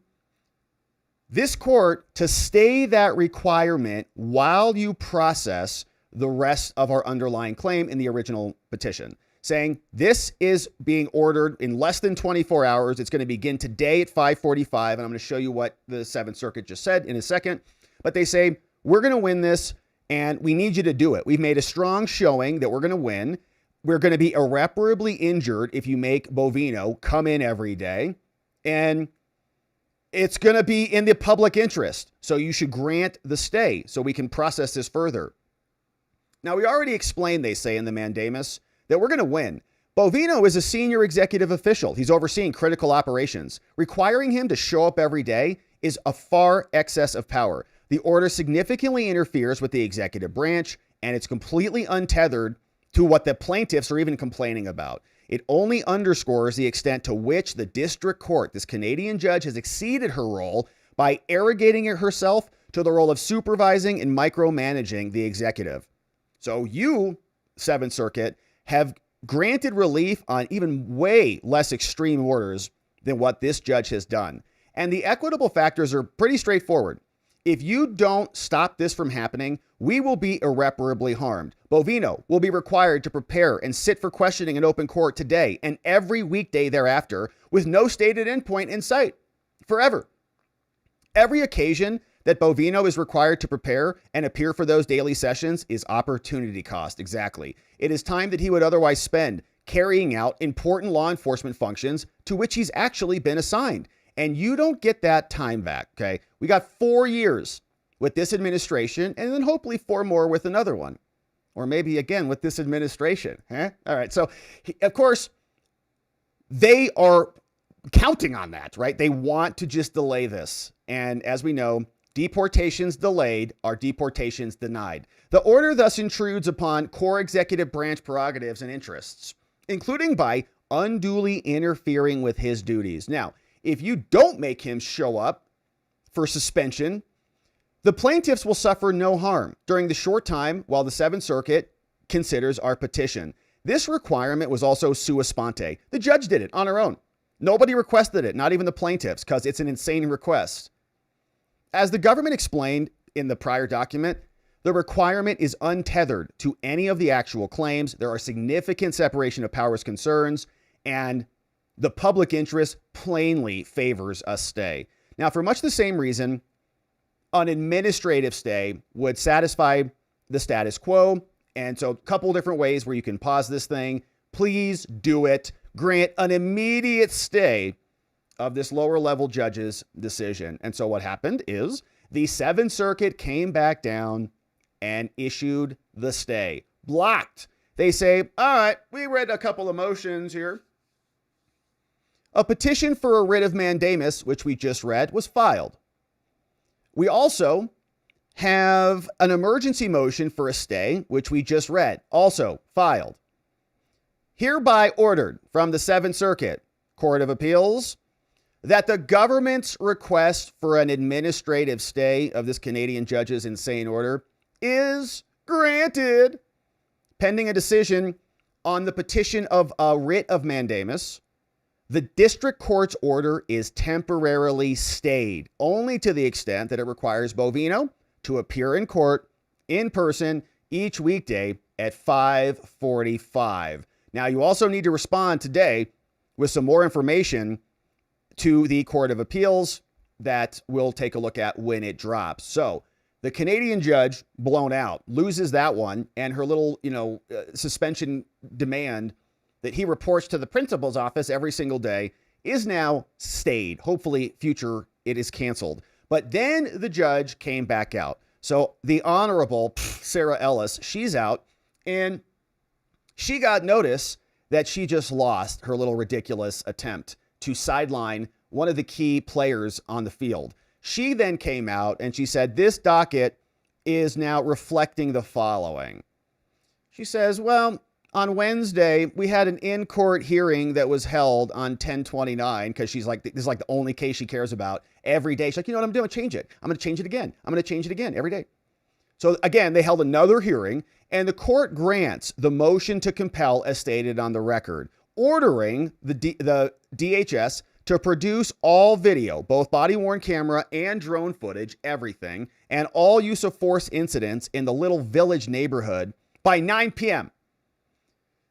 this court to stay that requirement while you process the rest of our underlying claim in the original petition, saying this is being ordered in less than 24 hours. It's going to begin today at 5:45, and I'm going to show you what the 7th Circuit just said in a second. But they say, we're going to win this, and we need you to do it. We've made a strong showing that we're going to win. We're going to be irreparably injured if you make Bovino come in every day, and it's going to be in the public interest. So you should grant the stay so we can process this further. Now, we already explained, they say in the mandamus, that we're going to win. Bovino is a senior executive official. He's overseeing critical operations. Requiring him to show up every day is a far excess of power. The order significantly interferes with the executive branch, and it's completely untethered to what the plaintiffs are even complaining about. It only underscores the extent to which the district court, this Canadian judge, has exceeded her role by arrogating it herself to the role of supervising and micromanaging the executive. So you, 7th Circuit, have granted relief on even way less extreme orders than what this judge has done. And the equitable factors are pretty straightforward. If you don't stop this from happening, we will be irreparably harmed. Bovino will be required to prepare and sit for questioning in open court today and every weekday thereafter with no stated endpoint in sight forever. Every occasion that Bovino is required to prepare and appear for those daily sessions is opportunity cost. Exactly. It is time that he would otherwise spend carrying out important law enforcement functions to which he's actually been assigned. And you don't get that time back, okay? We got 4 years with this administration and then hopefully 4 more with another one. Or maybe again with this administration. All right. So, of course, they are counting on that, right? They want to just delay this. And as we know, deportations delayed are deportations denied. The order thus intrudes upon core executive branch prerogatives and interests, including by unduly interfering with his duties. Now, if you don't make him show up for suspension, the plaintiffs will suffer no harm during the short time while the 7th Circuit considers our petition. This requirement was also sua sponte. The judge did it on her own. Nobody requested it, not even the plaintiffs, because it's an insane request. As the government explained in the prior document, the requirement is untethered to any of the actual claims. There are significant separation of powers concerns, and the public interest plainly favors a stay. Now, for much the same reason, an administrative stay would satisfy the status quo. And so a couple different ways where you can pause this thing. Please do it. Grant an immediate stay of this lower level judge's decision. And so what happened is the Seventh Circuit came back down and issued the stay. Blocked. They say, all right, we read a couple of motions here. A petition for a writ of mandamus, which we just read, was filed. We also have an emergency motion for a stay, which we just read, also filed. Hereby ordered from the Seventh Circuit Court of Appeals that the government's request for an administrative stay of this Canadian judge's insane order is granted, pending a decision on the petition of a writ of mandamus. The district court's order is temporarily stayed, only to the extent that it requires Bovino to appear in court in person each weekday at 5:45. Now, you also need to respond today with some more information to the Court of Appeals that we'll take a look at when it drops. So the Canadian judge, blown out, loses that one, and her little, suspension demand that he reports to the principal's office every single day is now stayed. Hopefully, future it is canceled. But then the judge came back out. So the Honorable Sarah Ellis, she's out, and she got notice that she just lost her little ridiculous attempt to sideline one of the key players on the field. She then came out and she said, this docket is now reflecting the following. She says, well, on Wednesday, we had an in-court hearing that was held on 10/29 because she's like, this is like the only case she cares about every day. She's like, you know what I'm doing? Change it. I'm going to change it again. I'm going to change it again every day. So again, they held another hearing and the court grants the motion to compel as stated on the record, ordering the DHS to produce all video, both body-worn camera and drone footage, everything, and all use of force incidents in the Little Village neighborhood by 9 p.m.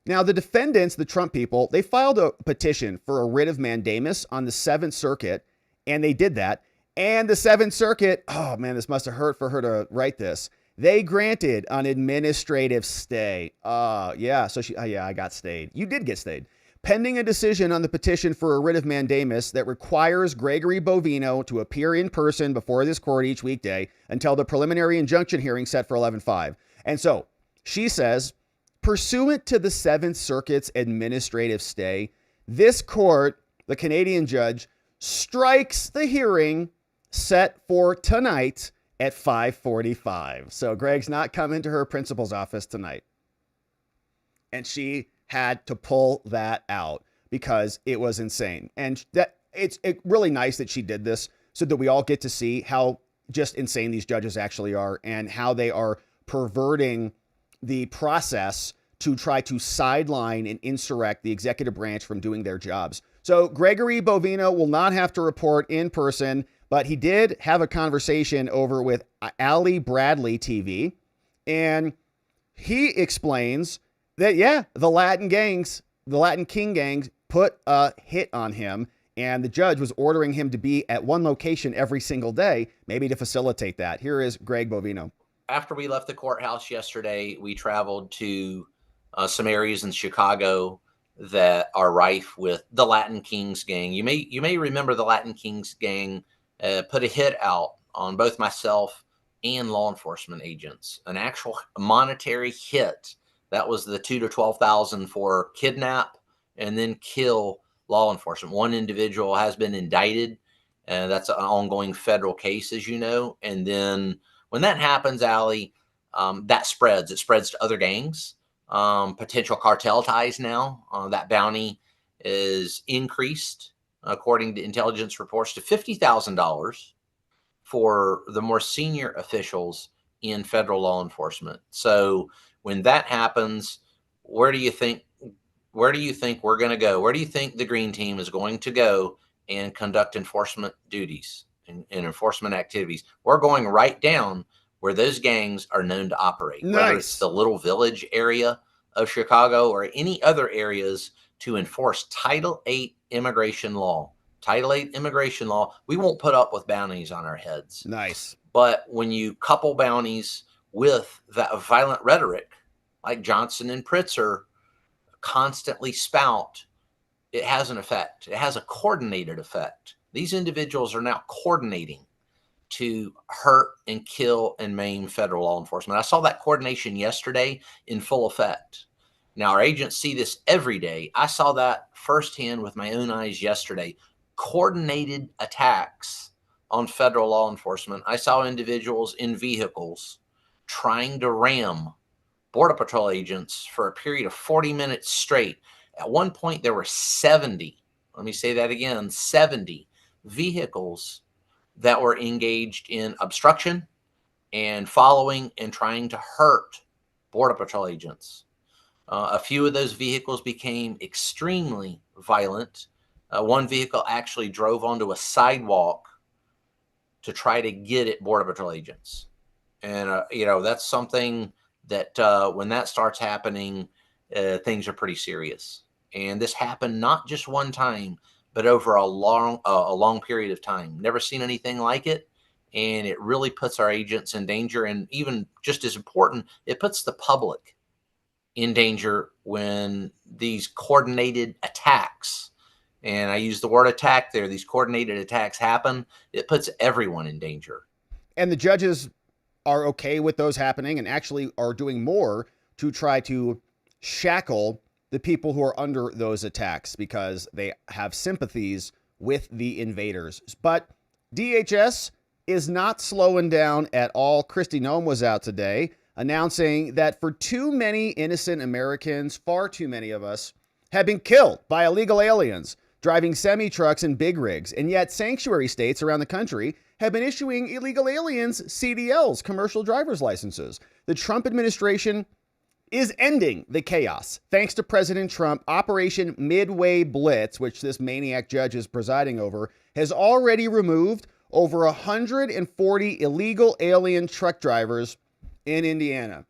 Now, the defendants, the Trump people, they filed a petition for a writ of mandamus on the Seventh Circuit, and they did that. And the Seventh Circuit, oh man, this must have hurt for her to write this. They granted an administrative stay. Yeah, I got stayed. You did get stayed. Pending a decision on the petition for a writ of mandamus that requires Gregory Bovino to appear in person before this court each weekday until the preliminary injunction hearing set for 11/5. And so she says, pursuant to the Seventh Circuit's administrative stay, this court, the Canadian judge, strikes the hearing set for tonight at 5:45. So Greg's not coming to her principal's office tonight. And she had to pull that out because it was insane. And that it's really nice that she did this so that we all get to see how just insane these judges actually are and how they are perverting the process to try to sideline and insurrect the executive branch from doing their jobs. So Gregory Bovino will not have to report in person, but he did have a conversation over with Ali Bradley TV. And he explains that, yeah, the Latin King gangs put a hit on him. And the judge was ordering him to be at one location every single day, maybe to facilitate that. Here is Greg Bovino. After we left the courthouse yesterday, we traveled to some areas in Chicago that are rife with the Latin Kings gang. You may remember the Latin Kings gang put a hit out on both myself and law enforcement agents, an actual monetary hit. That was the $2,000 to $12,000 for kidnap and then kill law enforcement. One individual has been indicted, and that's an ongoing federal case, as you know. And then when that happens, Allie, that spreads. It spreads to other gangs, potential cartel ties now. That bounty is increased, according to intelligence reports, to $50,000 for the more senior officials in federal law enforcement. So when that happens, where do you think we're going to go? Where do you think the Green Team is going to go and conduct enforcement duties and enforcement activities? We're going right down where those gangs are known to operate, Nice. Whether it's the Little Village area of Chicago or any other areas to enforce Title VIII immigration law. Title VIII immigration law, we won't put up with bounties on our heads. Nice. But when you couple bounties with that violent rhetoric, like Johnson and Pritzker constantly spout, it has an effect. It has a coordinated effect. These individuals are now coordinating to hurt and kill and maim federal law enforcement. I saw that coordination yesterday in full effect. Now, our agents see this every day. I saw that firsthand with my own eyes yesterday. Coordinated attacks on federal law enforcement. I saw individuals in vehicles trying to ram Border Patrol agents for a period of 40 minutes straight. At one point, there were 70, let me say that again, 70 vehicles that were engaged in obstruction and following and trying to hurt Border Patrol agents. A few of those vehicles became extremely violent. One vehicle actually drove onto a sidewalk to try to get at Border Patrol agents. And, that's something that when that starts happening, things are pretty serious. And this happened not just one time, but over a long period of time. Never seen anything like it. And it really puts our agents in danger. And even just as important, it puts the public in danger when these coordinated attacks, and I use the word attack there, these coordinated attacks happen, it puts everyone in danger. And the judges are okay with those happening and actually are doing more to try to shackle the people who are under those attacks because they have sympathies with the invaders. But DHS is not slowing down at all. Kristi Noem was out today announcing that for too many innocent Americans, far too many of us, have been killed by illegal aliens driving semi-trucks and big rigs. And yet sanctuary states around the country have been issuing illegal aliens CDLs, commercial driver's licenses. The Trump administration is ending the chaos. Thanks to President Trump, Operation Midway Blitz, which this maniac judge is presiding over, has already removed over 140 illegal alien truck drivers in Indiana.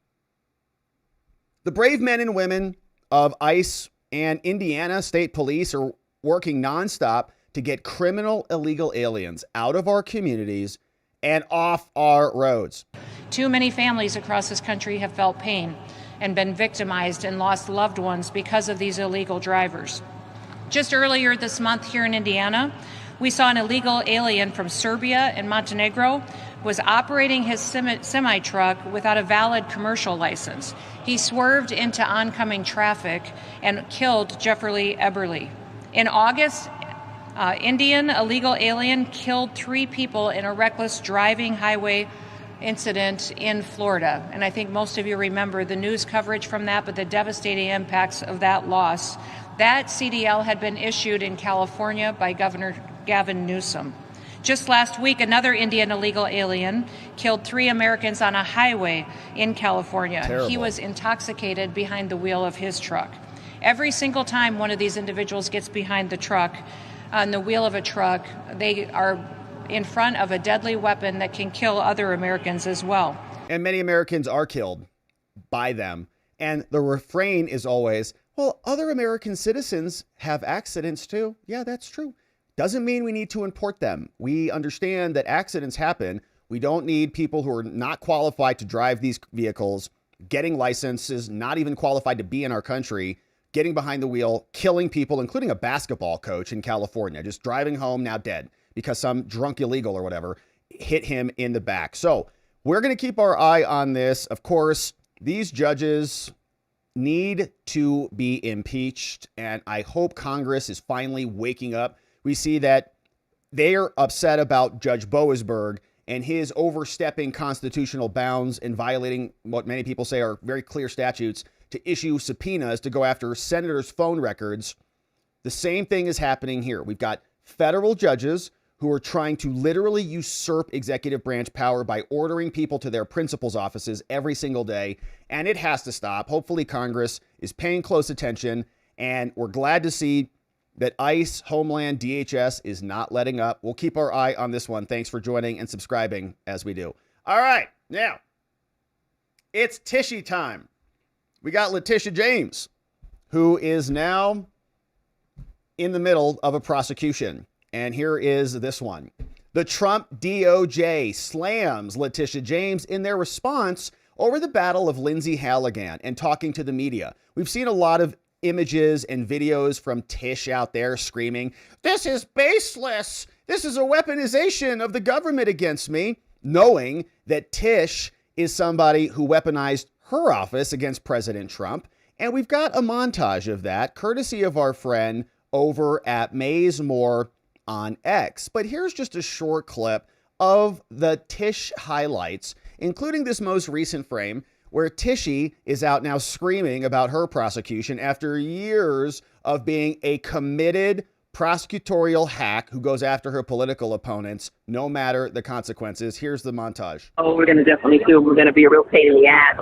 The brave men and women of ICE and Indiana State Police are working nonstop to get criminal illegal aliens out of our communities and off our roads. Too many families across this country have felt pain and been victimized and lost loved ones because of these illegal drivers. Just earlier this month here in Indiana, we saw an illegal alien from Serbia and Montenegro was operating his semi-truck without a valid commercial license. He swerved into oncoming traffic and killed Jeffrey Eberly. In August, Indian illegal alien killed 3 people in a reckless driving highway incident in Florida. And I think most of you remember the news coverage from that, but the devastating impacts of that loss. That CDL had been issued in California by Governor Gavin Newsom. Just last week, another Indian illegal alien killed 3 Americans on a highway in California. Terrible. He was intoxicated behind the wheel of his truck. Every single time one of these individuals gets behind the truck, on the wheel of a truck, they are in front of a deadly weapon that can kill other Americans as well. And many Americans are killed by them. And the refrain is always, well, other American citizens have accidents too. Yeah, that's true. Doesn't mean we need to import them. We understand that accidents happen. We don't need people who are not qualified to drive these vehicles, getting licenses, not even qualified to be in our country, getting behind the wheel, killing people, including a basketball coach in California, just driving home, now dead because some drunk illegal or whatever hit him in the back. So we're going to keep our eye on this. Of course, these judges need to be impeached, and I hope Congress is finally waking up. We see that they are upset about Judge Boasberg and his overstepping constitutional bounds and violating what many people say are very clear statutes to issue subpoenas to go after senators' phone records. The same thing is happening here. We've got federal judges who are trying to literally usurp executive branch power by ordering people to their principals' offices every single day, and it has to stop. Hopefully Congress is paying close attention, and we're glad to see that ICE, Homeland, DHS is not letting up. We'll keep our eye on this one. Thanks for joining and subscribing as we do. All right, now it's Tishy time. We got Letitia James, who is now in the middle of a prosecution. And here is this one. The Trump DOJ slams Letitia James in their response over the battle of Lindsey Halligan and talking to the media. We've seen a lot of images and videos from Tish out there screaming, "This is baseless. This is a weaponization of the government against me," knowing that Tish is somebody who weaponized her office against President Trump. And we've got a montage of that, courtesy of our friend over at Maze Moore on X. But here's just a short clip of the Tish highlights, including this most recent frame where Tishy is out now screaming about her prosecution after years of being a committed prosecutorial hack who goes after her political opponents, no matter the consequences. Here's the montage. Oh, we're going to definitely sue. We're going to be a real pain in the ass.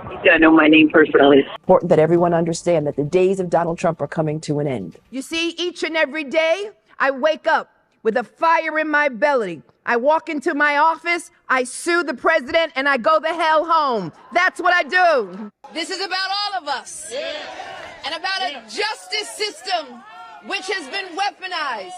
He's going to know my name personally. Important that everyone understand that the days of Donald Trump are coming to an end. You see, each and every day, I wake up with a fire in my belly. I walk into my office, I sue the president, and I go the hell home. That's what I do. This is about all of us. Yeah. And about a justice system which has been weaponized.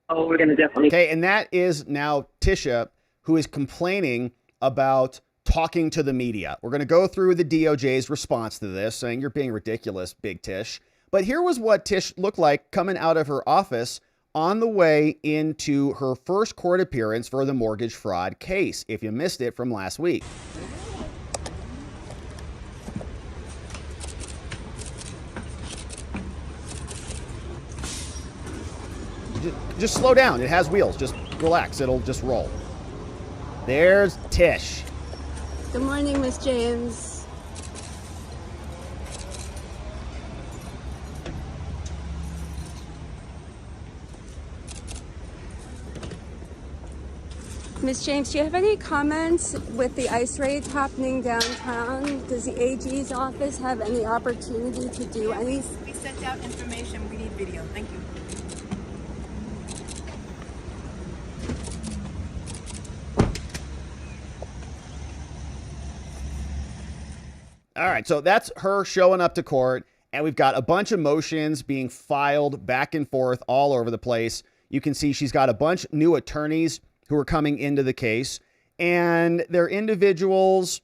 Oh, we're going to definitely. Okay, and that is now Tisha, who is complaining about talking to the media. We're going to go through the DOJ's response to this, saying you're being ridiculous, Big Tish. But here was what Tish looked like coming out of her office on the way into her first court appearance for the mortgage fraud case, if you missed it from last week. Just slow down. It has wheels. Just relax. It'll just roll. There's Tish. Good morning, Miss James. Miss James, do you have any comments with the ICE raids happening downtown? Does the AG's office have any opportunity to do any? We sent out information. We need video. Thank you. All right, so that's her showing up to court, and we've got a bunch of motions being filed back and forth all over the place. You can see she's got a bunch of new attorneys who are coming into the case, and they're individuals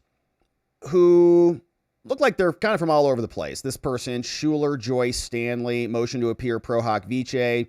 who look like they're kind of from all over the place. This person, Schuler Joyce Stanley, motion to appear pro hoc vice,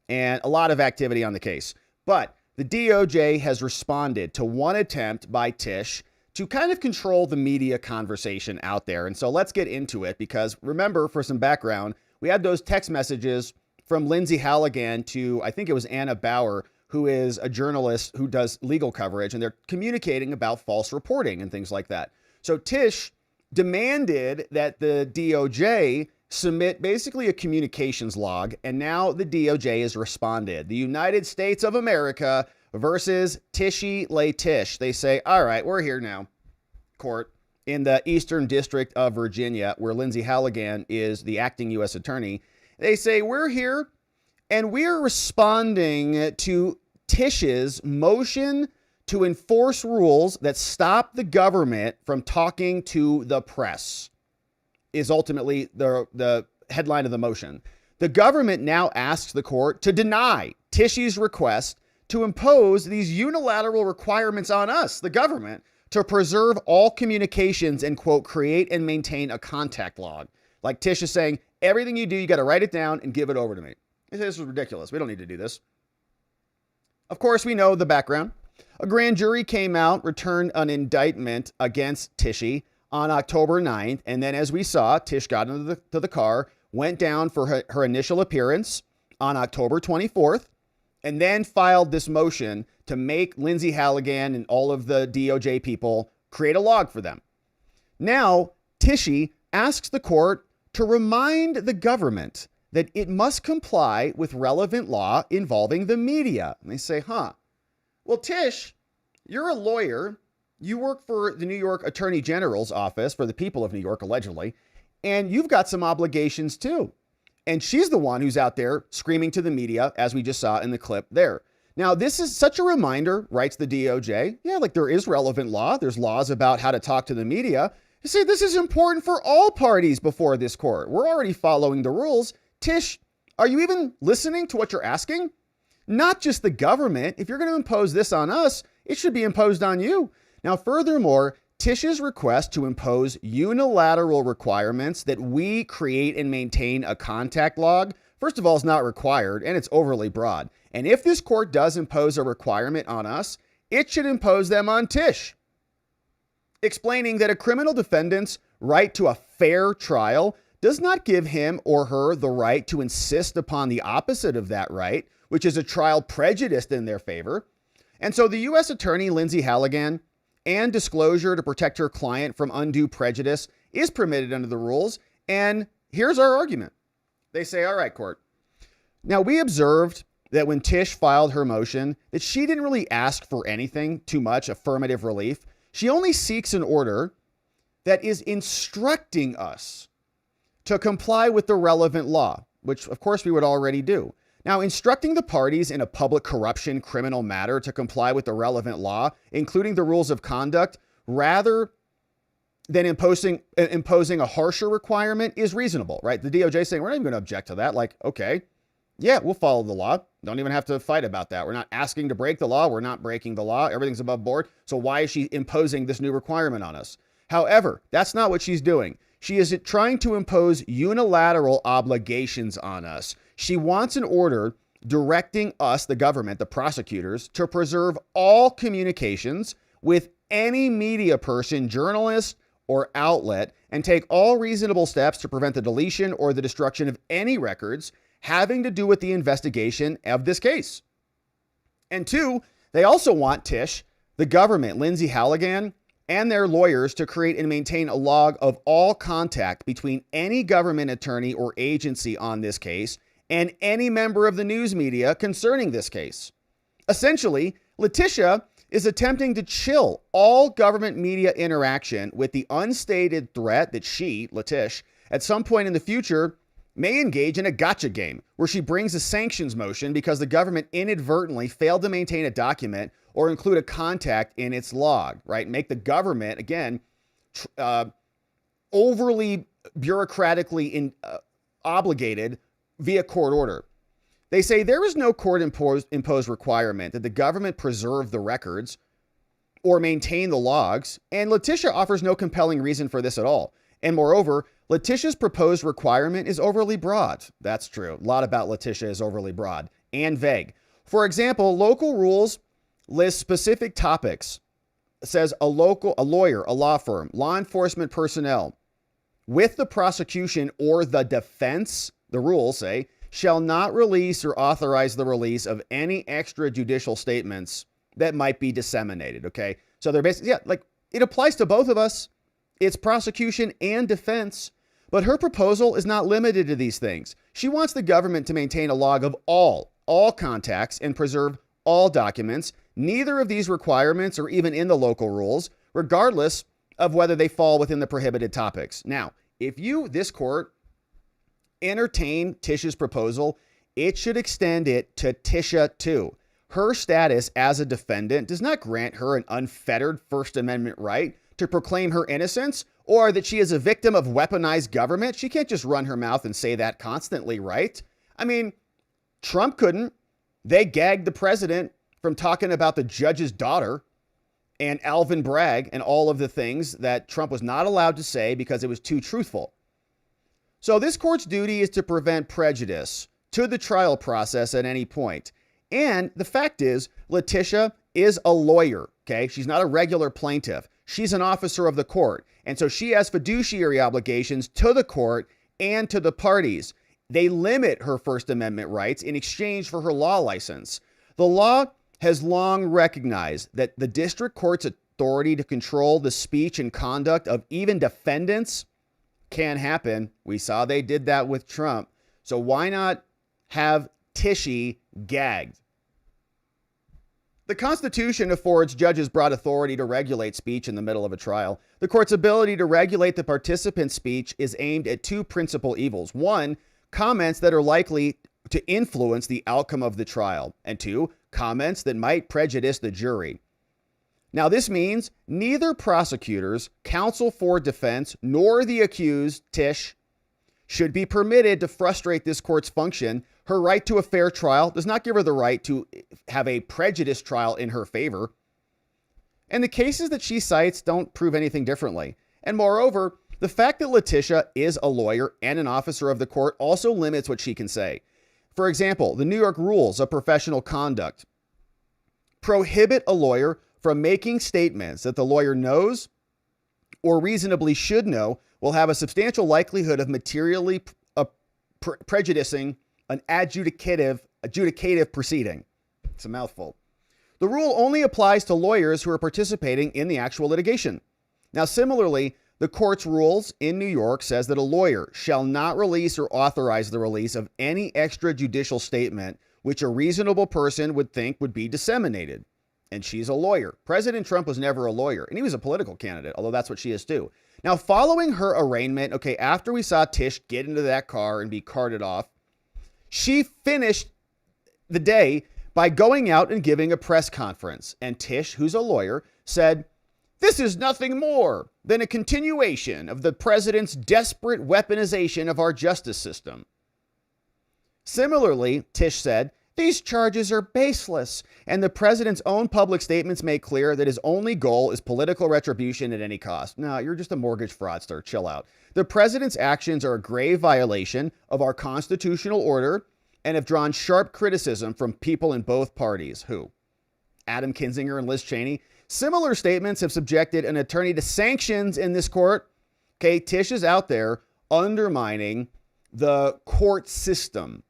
and a lot of activity on the case. But the DOJ has responded to one attempt by Tish to kind of control the media conversation out there. And so let's get into it, because remember, for some background, we had those text messages from Lindsey Halligan to, I think it was Anna Bauer, who is a journalist who does legal coverage, and they're communicating about false reporting and things like that. So Tish demanded that the DOJ submit basically a communications log, and now the DOJ has responded. The United States of America versus Tishy Letitia. They say, all right, we're here now, court, in the Eastern District of Virginia, where Lindsey Halligan is the acting U.S. attorney. They say, we're here, and we're responding to Tish's motion to enforce rules that stop the government from talking to the press, is ultimately the headline of the motion. The government now asks the court to deny Tishy's request to impose these unilateral requirements on us, the government, to preserve all communications and, quote, create and maintain a contact log. Like Tish is saying, everything you do, you got to write it down and give it over to me. This is ridiculous. We don't need to do this. Of course, we know the background. A grand jury came out, returned an indictment against Tishy on October 9th. And then, as we saw, Tish got into the car, went down for her initial appearance on October 24th, and then filed this motion to make Lindsey Halligan and all of the DOJ people create a log for them. Now, Tishy asks the court to remind the government that it must comply with relevant law involving the media. And they say, well, Tish, you're a lawyer. You work for the New York Attorney General's office for the people of New York, allegedly, and you've got some obligations too. And she's the one who's out there screaming to the media, as we just saw in the clip there. Now, this is such a reminder, writes the DOJ. Yeah, like there is relevant law. There's laws about how to talk to the media. You see, this is important for all parties before this court. We're already following the rules. Tish, are you even listening to what you're asking? Not just the government. If you're going to impose this on us, it should be imposed on you. Now, furthermore, Tish's request to impose unilateral requirements that we create and maintain a contact log, first of all, is not required, and it's overly broad. And if this court does impose a requirement on us, it should impose them on Tish, explaining that a criminal defendant's right to a fair trial does not give him or her the right to insist upon the opposite of that right, which is a trial prejudiced in their favor. And so the U.S. Attorney, Lindsay Halligan, and disclosure to protect her client from undue prejudice is permitted under the rules. And here's our argument. They say, all right, court. Now, we observed that when Tish filed her motion, that she didn't really ask for anything too much affirmative relief. She only seeks an order that is instructing us to comply with the relevant law, which of course we would already do. Now, instructing the parties in a public corruption criminal matter to comply with the relevant law, including the rules of conduct, rather than imposing a harsher requirement is reasonable, right? The DOJ saying, we're not even going to object to that. Like, okay, yeah, we'll follow the law. Don't even have to fight about that. We're not asking to break the law. We're not breaking the law. Everything's above board. So why is she imposing this new requirement on us? However, that's not what she's doing. She is trying to impose unilateral obligations on us. She wants an order directing us, the government, the prosecutors, to preserve all communications with any media person, journalist, or outlet, and take all reasonable steps to prevent the deletion or the destruction of any records having to do with the investigation of this case. And two, they also want Tish, the government, Lindsay Halligan, and their lawyers to create and maintain a log of all contact between any government attorney or agency on this case and any member of the news media concerning this case. Essentially, Letitia is attempting to chill all government media interaction with the unstated threat that she, Letitia, at some point in the future may engage in a gotcha game where she brings a sanctions motion because the government inadvertently failed to maintain a document or include a contact in its log, right? Make the government, again, overly bureaucratically obligated via court order. They say there is no court-imposed requirement that the government preserve the records or maintain the logs, and Letitia offers no compelling reason for this at all. And moreover, Letitia's proposed requirement is overly broad. That's true. A lot about Letitia is overly broad and vague. For example, local rules list specific topics. It says a lawyer, a law firm, law enforcement personnel with the prosecution or the defense, the rules say, shall not release or authorize the release of any extrajudicial statements that might be disseminated. Okay. So they're basically, yeah, like it applies to both of us. It's prosecution and defense, but her proposal is not limited to these things. She wants the government to maintain a log of all contacts and preserve all documents. Neither of these requirements are even in the local rules, regardless of whether they fall within the prohibited topics. Now, if this court, entertain Tish's proposal, it should extend it to Tisha too. Her status as a defendant does not grant her an unfettered First Amendment right to proclaim her innocence or that she is a victim of weaponized government. She can't just run her mouth and say that constantly, right? I mean, Trump couldn't. They gagged the president from talking about the judge's daughter and Alvin Bragg and all of the things that Trump was not allowed to say because it was too truthful. So this court's duty is to prevent prejudice to the trial process at any point. And the fact is, Letitia is a lawyer, okay? She's not a regular plaintiff. She's an officer of the court. And so she has fiduciary obligations to the court and to the parties. They limit her First Amendment rights in exchange for her law license. The law has long recognized that the district court's authority to control the speech and conduct of even defendants can happen. We saw they did that with Trump. So why not have Tishy gagged? The Constitution affords judges broad authority to regulate speech in the middle of a trial. The court's ability to regulate the participant's speech is aimed at two principal evils. One, comments that are likely to influence the outcome of the trial. And two, comments that might prejudice the jury. Now, this means neither prosecutors, counsel for defense, nor the accused, Tish, should be permitted to frustrate this court's function. Her right to a fair trial does not give her the right to have a prejudiced trial in her favor. And the cases that she cites don't prove anything differently. And moreover, the fact that Letitia is a lawyer and an officer of the court also limits what she can say. For example, the New York rules of professional conduct prohibit a lawyer from making statements that the lawyer knows or reasonably should know will have a substantial likelihood of materially prejudicing an adjudicative proceeding. It's a mouthful. The rule only applies to lawyers who are participating in the actual litigation. Now, similarly, the court's rules in New York says that a lawyer shall not release or authorize the release of any extrajudicial statement which a reasonable person would think would be disseminated. And she's a lawyer. President Trump was never a lawyer, and he was a political candidate, although that's what she is too. Now, following her arraignment, okay, after we saw Tish get into that car and be carted off, she finished the day by going out and giving a press conference. And Tish, who's a lawyer, said, "This is nothing more than a continuation of the president's desperate weaponization of our justice system." Similarly, Tish said, "These charges are baseless, and the president's own public statements make clear that his only goal is political retribution at any cost." No, you're just a mortgage fraudster. Chill out. The president's actions are a grave violation of our constitutional order and have drawn sharp criticism from people in both parties. Who? Adam Kinzinger and Liz Cheney. Similar statements have subjected an attorney to sanctions in this court. Okay, Tish is out there undermining the court system.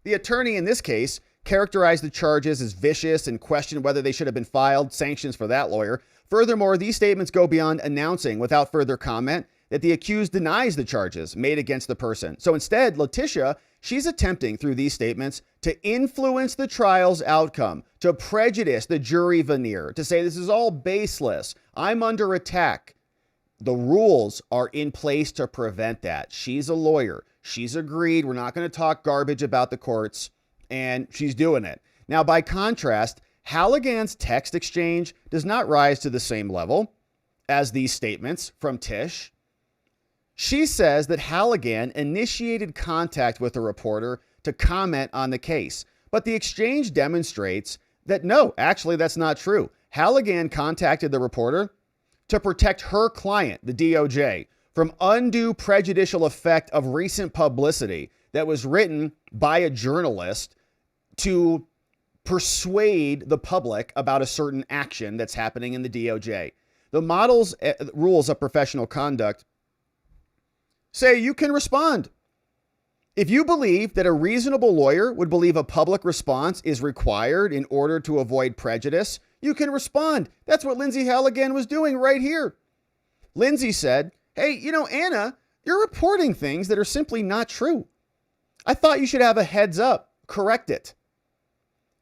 The attorney in this case characterized the charges as vicious and questioned whether they should have been filed, sanctions for that lawyer. Furthermore, these statements go beyond announcing without further comment that the accused denies the charges made against the person. So instead, Letitia, she's attempting through these statements to influence the trial's outcome, to prejudice the jury veneer, to say this is all baseless. I'm under attack. The rules are in place to prevent that. She's a lawyer. She's agreed. We're not going to talk garbage about the courts, and she's doing it. Now, by contrast, Halligan's text exchange does not rise to the same level as these statements from Tish. She says that Halligan initiated contact with a reporter to comment on the case, but the exchange demonstrates that no, actually, that's not true. Halligan contacted the reporter to protect her client, the DOJ, from undue prejudicial effect of recent publicity that was written by a journalist to persuade the public about a certain action that's happening in the DOJ. The model's rules of professional conduct say you can respond. If you believe that a reasonable lawyer would believe a public response is required in order to avoid prejudice, you can respond. That's what Lindsay Halligan was doing right here. Lindsay said, "Hey, Anna, you're reporting things that are simply not true. I thought you should have a heads up. Correct it.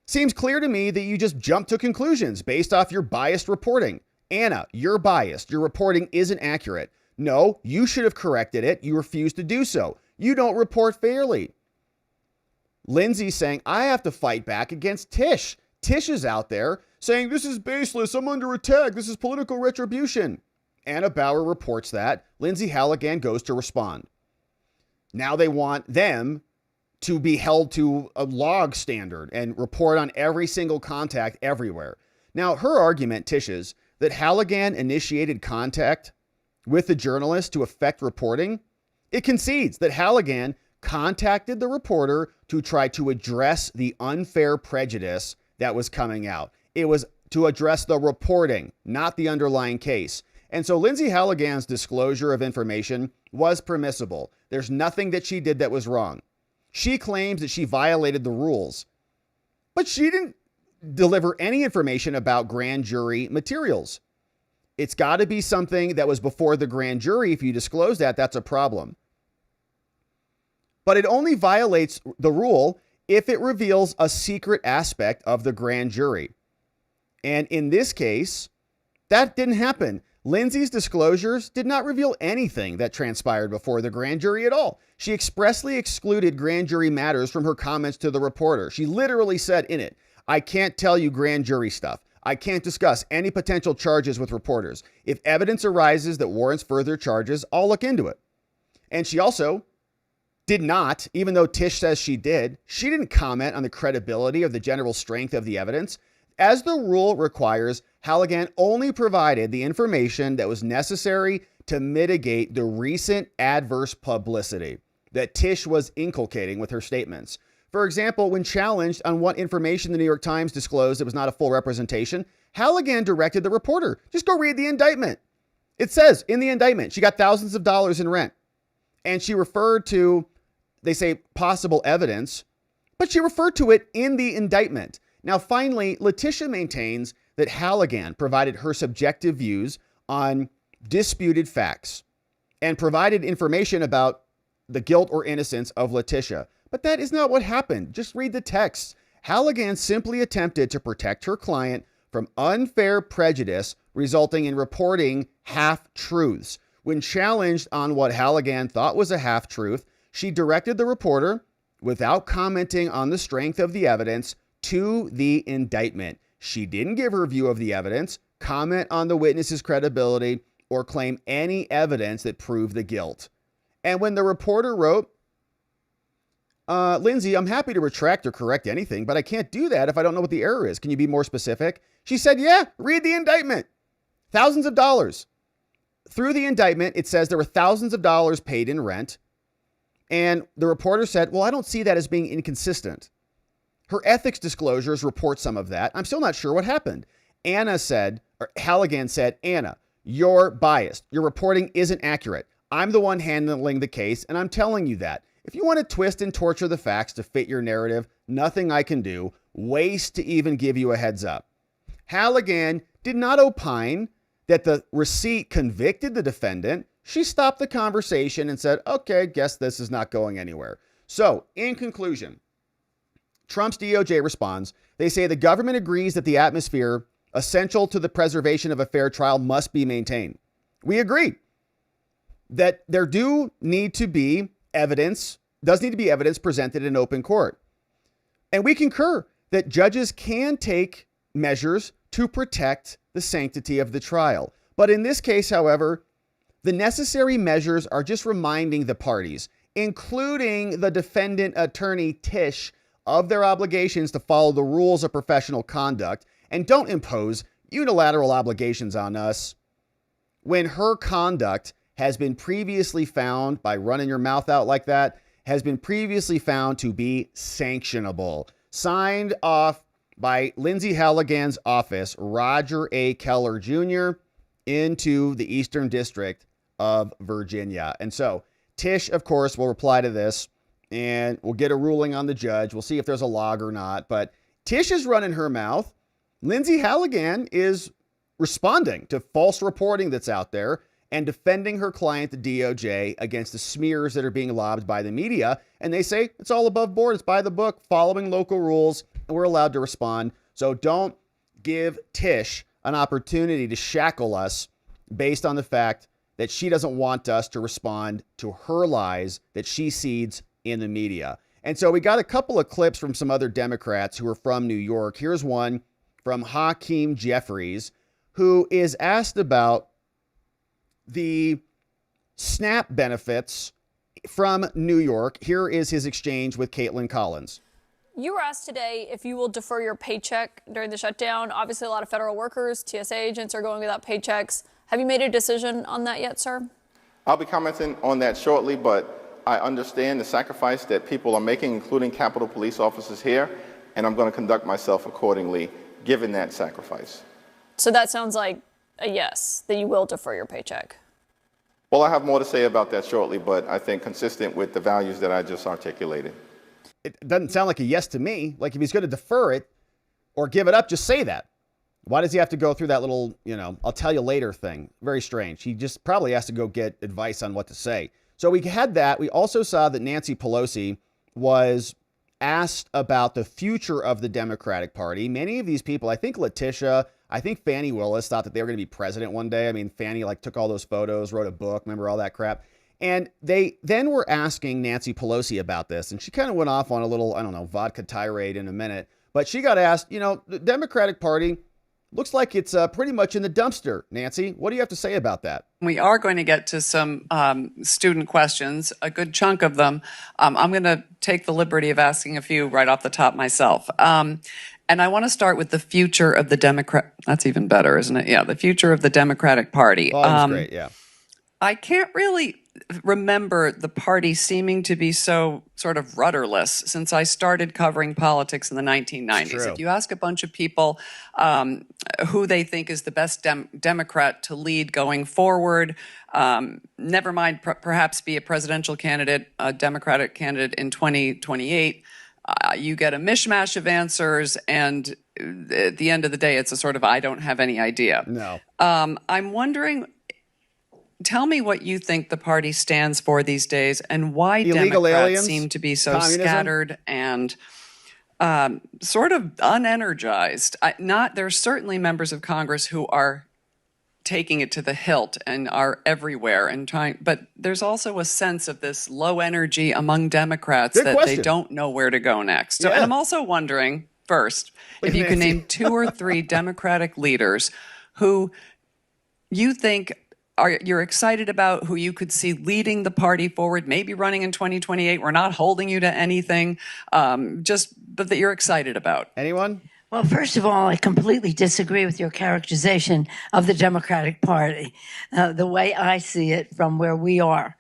Seems clear to me that you just jumped to conclusions based off your biased reporting. Anna, you're biased. Your reporting isn't accurate. No, you should have corrected it. You refused to do so. You don't report fairly." Lindsay saying, "I have to fight back against Tish. Tish is out there saying, this is baseless. I'm under attack. This is political retribution." Anna Bauer reports that. Lindsay Halligan goes to respond. Now they want them to be held to a log standard and report on every single contact everywhere. Now, her argument, Tish's, that Halligan initiated contact with the journalist to affect reporting, it concedes that Halligan contacted the reporter to try to address the unfair prejudice that was coming out. It was to address the reporting, not the underlying case. And so Lindsay Halligan's disclosure of information was permissible. There's nothing that she did that was wrong. She claims that she violated the rules, but she didn't deliver any information about grand jury materials. It's got to be something that was before the grand jury. If you disclose that, that's a problem. But it only violates the rule if it reveals a secret aspect of the grand jury. And in this case, that didn't happen. Lindsay's disclosures did not reveal anything that transpired before the grand jury at all. She expressly excluded grand jury matters from her comments to the reporter. She literally said in it, "I can't tell you grand jury stuff. I can't discuss any potential charges with reporters. If evidence arises that warrants further charges, I'll look into it." And she also did not, even though Tish says she didn't comment on the credibility or the general strength of the evidence. As the rule requires, Halligan only provided the information that was necessary to mitigate the recent adverse publicity that Tish was inculcating with her statements. For example, when challenged on what information the New York Times disclosed that was not a full representation, Halligan directed the reporter, just go read the indictment. It says in the indictment, she got thousands of dollars in rent. And she referred to, they say, possible evidence, but she referred to it in the indictment. Now, finally, Letitia maintains that Halligan provided her subjective views on disputed facts and provided information about the guilt or innocence of Letitia. But that is not what happened. Just read the text. Halligan simply attempted to protect her client from unfair prejudice resulting in reporting half-truths. When challenged on what Halligan thought was a half-truth, she directed the reporter, without commenting on the strength of the evidence, to the indictment. She didn't give her view of the evidence, comment on the witness's credibility, or claim any evidence that proved the guilt. And when the reporter wrote, Lindsay, I'm happy to retract or correct anything, but I can't do that if I don't know what the error is. Can you be more specific? She said, yeah, read the indictment. Thousands of dollars. Through the indictment, it says there were thousands of dollars paid in rent. And the reporter said, well, I don't see that as being inconsistent. Her ethics disclosures report some of that. I'm still not sure what happened. Halligan said, Anna, you're biased. Your reporting isn't accurate. I'm the one handling the case, and I'm telling you that. If you want to twist and torture the facts to fit your narrative, nothing I can do. Waste to even give you a heads up. Halligan did not opine that the receipt convicted the defendant. She stopped the conversation and said, okay, guess this is not going anywhere. So, in conclusion, Trump's DOJ responds. They say the government agrees that the atmosphere essential to the preservation of a fair trial must be maintained. We agree that there does need to be evidence presented in open court. And we concur that judges can take measures to protect the sanctity of the trial. But in this case, however, the necessary measures are just reminding the parties, including the defendant attorney Tish, of their obligations to follow the rules of professional conduct and don't impose unilateral obligations on us when her conduct has been previously found, by running your mouth out like that, has been previously found to be sanctionable. Signed off by Lindsay Halligan's office, Roger A. Keller Jr., into the Eastern District of Virginia. And so Tish, of course, will reply to this and we'll get a ruling on the judge. We'll see if there's a log or not. But Tish is running her mouth. Lindsay Halligan is responding to false reporting that's out there and defending her client, the DOJ, against the smears that are being lobbed by the media. And they say it's all above board. It's by the book, following local rules, and we're allowed to respond. So don't give Tish an opportunity to shackle us based on the fact that she doesn't want us to respond to her lies that she seeds in the media. And so we got a couple of clips from some other Democrats who are from New York. Here's one from Hakeem Jeffries, who is asked about the SNAP benefits from New York. Here is his exchange with Caitlin Collins. You were asked today if you will defer your paycheck during the shutdown. Obviously, a lot of federal workers, TSA agents are going without paychecks. Have you made a decision on that yet, sir? I'll be commenting on that shortly, but I understand the sacrifice that people are making, including Capitol Police officers here, and I'm going to conduct myself accordingly, given that sacrifice. So that sounds like a yes, that you will defer your paycheck. Well, I have more to say about that shortly, but I think consistent with the values that I just articulated. It doesn't sound like a yes to me. Like if he's going to defer it or give it up, just say that. Why does he have to go through that little, I'll tell you later thing? Very strange. He just probably has to go get advice on what to say. So we had that. We also saw that Nancy Pelosi was asked about the future of the Democratic Party. Many of these people, I think Letitia, I think Fannie Willis thought that they were going to be president one day. I mean, Fannie took all those photos, wrote a book, remember all that crap. And they then were asking Nancy Pelosi about this. And she kind of went off on a little, vodka tirade in a minute. But she got asked, the Democratic Party looks like it's pretty much in the dumpster. Nancy, what do you have to say about that? We are going to get to some student questions, a good chunk of them. I'm going to take the liberty of asking a few right off the top myself. And I want to start with the future of the Democrat. That's even better, isn't it? Yeah, the future of the Democratic Party. Oh, that's great, yeah. I can't really remember the party seeming to be so sort of rudderless since I started covering politics in the 1990s. If you ask a bunch of people who they think is the best Democrat to lead going forward, never mind perhaps be a presidential candidate, a Democratic candidate in 2028, you get a mishmash of answers, and at the end of the day, it's a sort of I don't have any idea. No. I'm wondering, tell me what you think the party stands for these days and why Illegal Democrats aliens? seem to be so Communism? scattered and sort of unenergized. There's certainly members of Congress who are taking it to the hilt and are everywhere and trying, but there's also a sense of this low energy among Democrats that they don't know where to go next. So, and I'm also wondering, first, if you can name 2 or 3 Democratic leaders who you think you're excited about, who you could see leading the party forward, maybe running in 2028. We're not holding you to anything, but that you're excited about. Anyone? Well, first of all, I completely disagree with your characterization of the Democratic Party. The way I see it from where we are,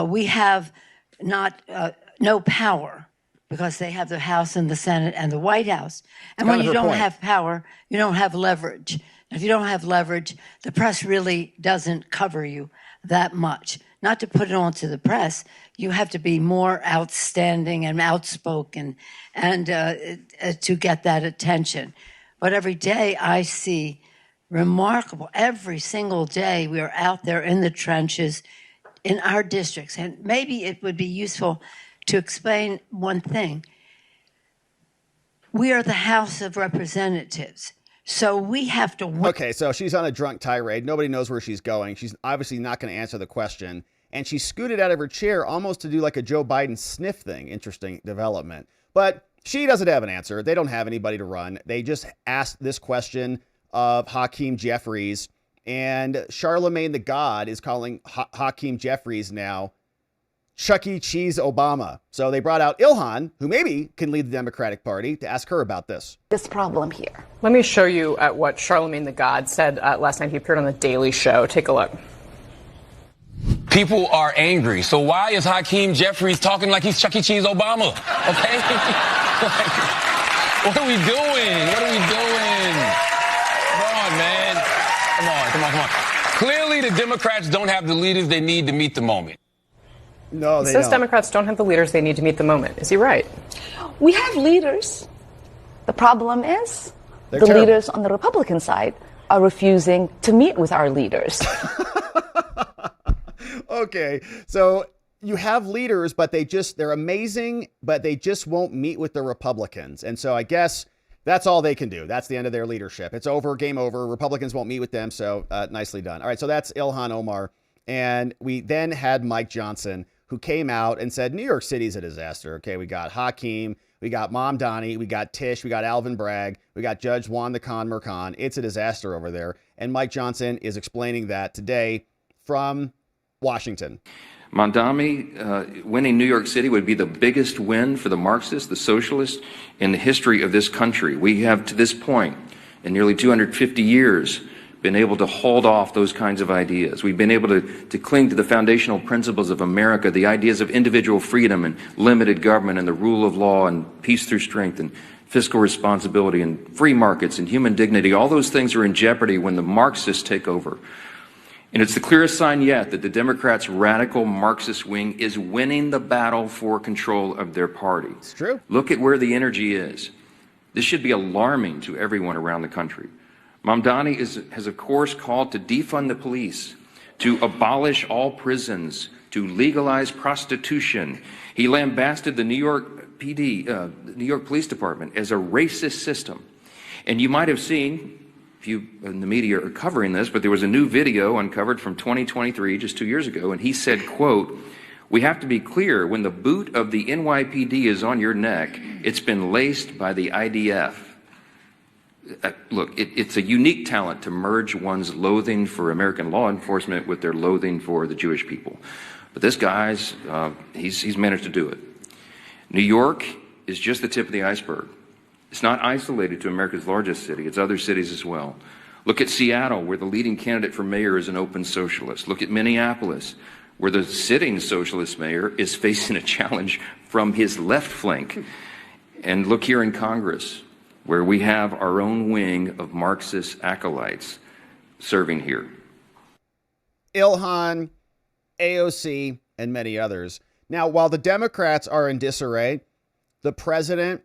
we have no power because they have the House and the Senate and the White House. And when you don't have power, you don't have leverage. If you don't have leverage, the press really doesn't cover you that much. Not to put it on to the press, you have to be more outstanding and outspoken and to get that attention. But every day I see remarkable, every single day we are out there in the trenches in our districts. And maybe it would be useful to explain one thing. We are the House of Representatives. So we have to... Okay, so she's on a drunk tirade. Nobody knows where she's going. She's obviously not going to answer the question. And she scooted out of her chair almost to do like a Joe Biden sniff thing. Interesting development. But she doesn't have an answer. They don't have anybody to run. They just asked this question of Hakeem Jeffries. And Charlemagne the God is calling Hakeem Jeffries now Chuck E. Cheese Obama. So they brought out Ilhan, who maybe can lead the Democratic Party, to ask her about this. This problem here. Let me show you what Charlemagne the God said last night. He appeared on The Daily Show. Take a look. People are angry. So why is Hakeem Jeffries talking like he's Chuck E. Cheese Obama? Okay? What are we doing? What are we doing? Come on, man. Come on. Clearly the Democrats don't have the leaders they need to meet the moment. No, they don't. Democrats don't have the leaders they need to meet the moment. Is he right? We have leaders. The problem is They're the terrible. leaders on the Republican side are refusing to meet with our leaders. Okay, so you have leaders, but they're amazing, but they just won't meet with the Republicans. And so I guess that's all they can do. That's the end of their leadership. It's over, game over. Republicans won't meet with them, so nicely done. All right, so that's Ilhan Omar. And we then had Mike Johnson, who came out and said, New York City's a disaster. Okay, we got Hakeem, we got Mom Donnie, we got Tish, we got Alvin Bragg, we got Judge Juan the Con Mercan. It's a disaster over there. And Mike Johnson is explaining that today from Washington. Mondami winning New York City would be the biggest win for the Marxists, the socialists, in the history of this country. We have, to this point, in nearly 250 years, been able to hold off those kinds of ideas. We've been able to cling to the foundational principles of America, the ideas of individual freedom and limited government and the rule of law and peace through strength and fiscal responsibility and free markets and human dignity. All those things are in jeopardy when the Marxists take over. And it's the clearest sign yet that the Democrats' radical Marxist wing is winning the battle for control of their party. It's true. Look at where the energy is. This should be alarming to everyone around the country. Mamdani has, of course, called to defund the police, to abolish all prisons, to legalize prostitution. He lambasted the New York PD, New York Police Department, as a racist system. And you might have seen, if you in the media are covering this, but there was a new video uncovered from 2023, just 2 years ago, and he said, quote, "We have to be clear, when the boot of the NYPD is on your neck, it's been laced by the IDF. Look, it's a unique talent to merge one's loathing for American law enforcement with their loathing for the Jewish people. But this guy's, he's managed to do it. New York is just the tip of the iceberg. It's not isolated to America's largest city. It's other cities as well. Look at Seattle, where the leading candidate for mayor is an open socialist. Look at Minneapolis, where the sitting socialist mayor is facing a challenge from his left flank. And look here in Congress, where we have our own wing of Marxist acolytes serving here. Ilhan, AOC, and many others. Now, while the Democrats are in disarray, the president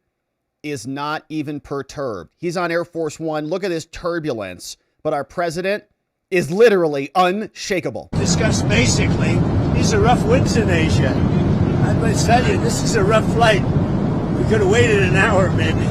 is not even perturbed. He's on Air Force One. Look at this turbulence. But our president is literally unshakable. Discussed basically, these are rough winds in Asia. I must tell you, this is a rough flight. We could have waited an hour, maybe.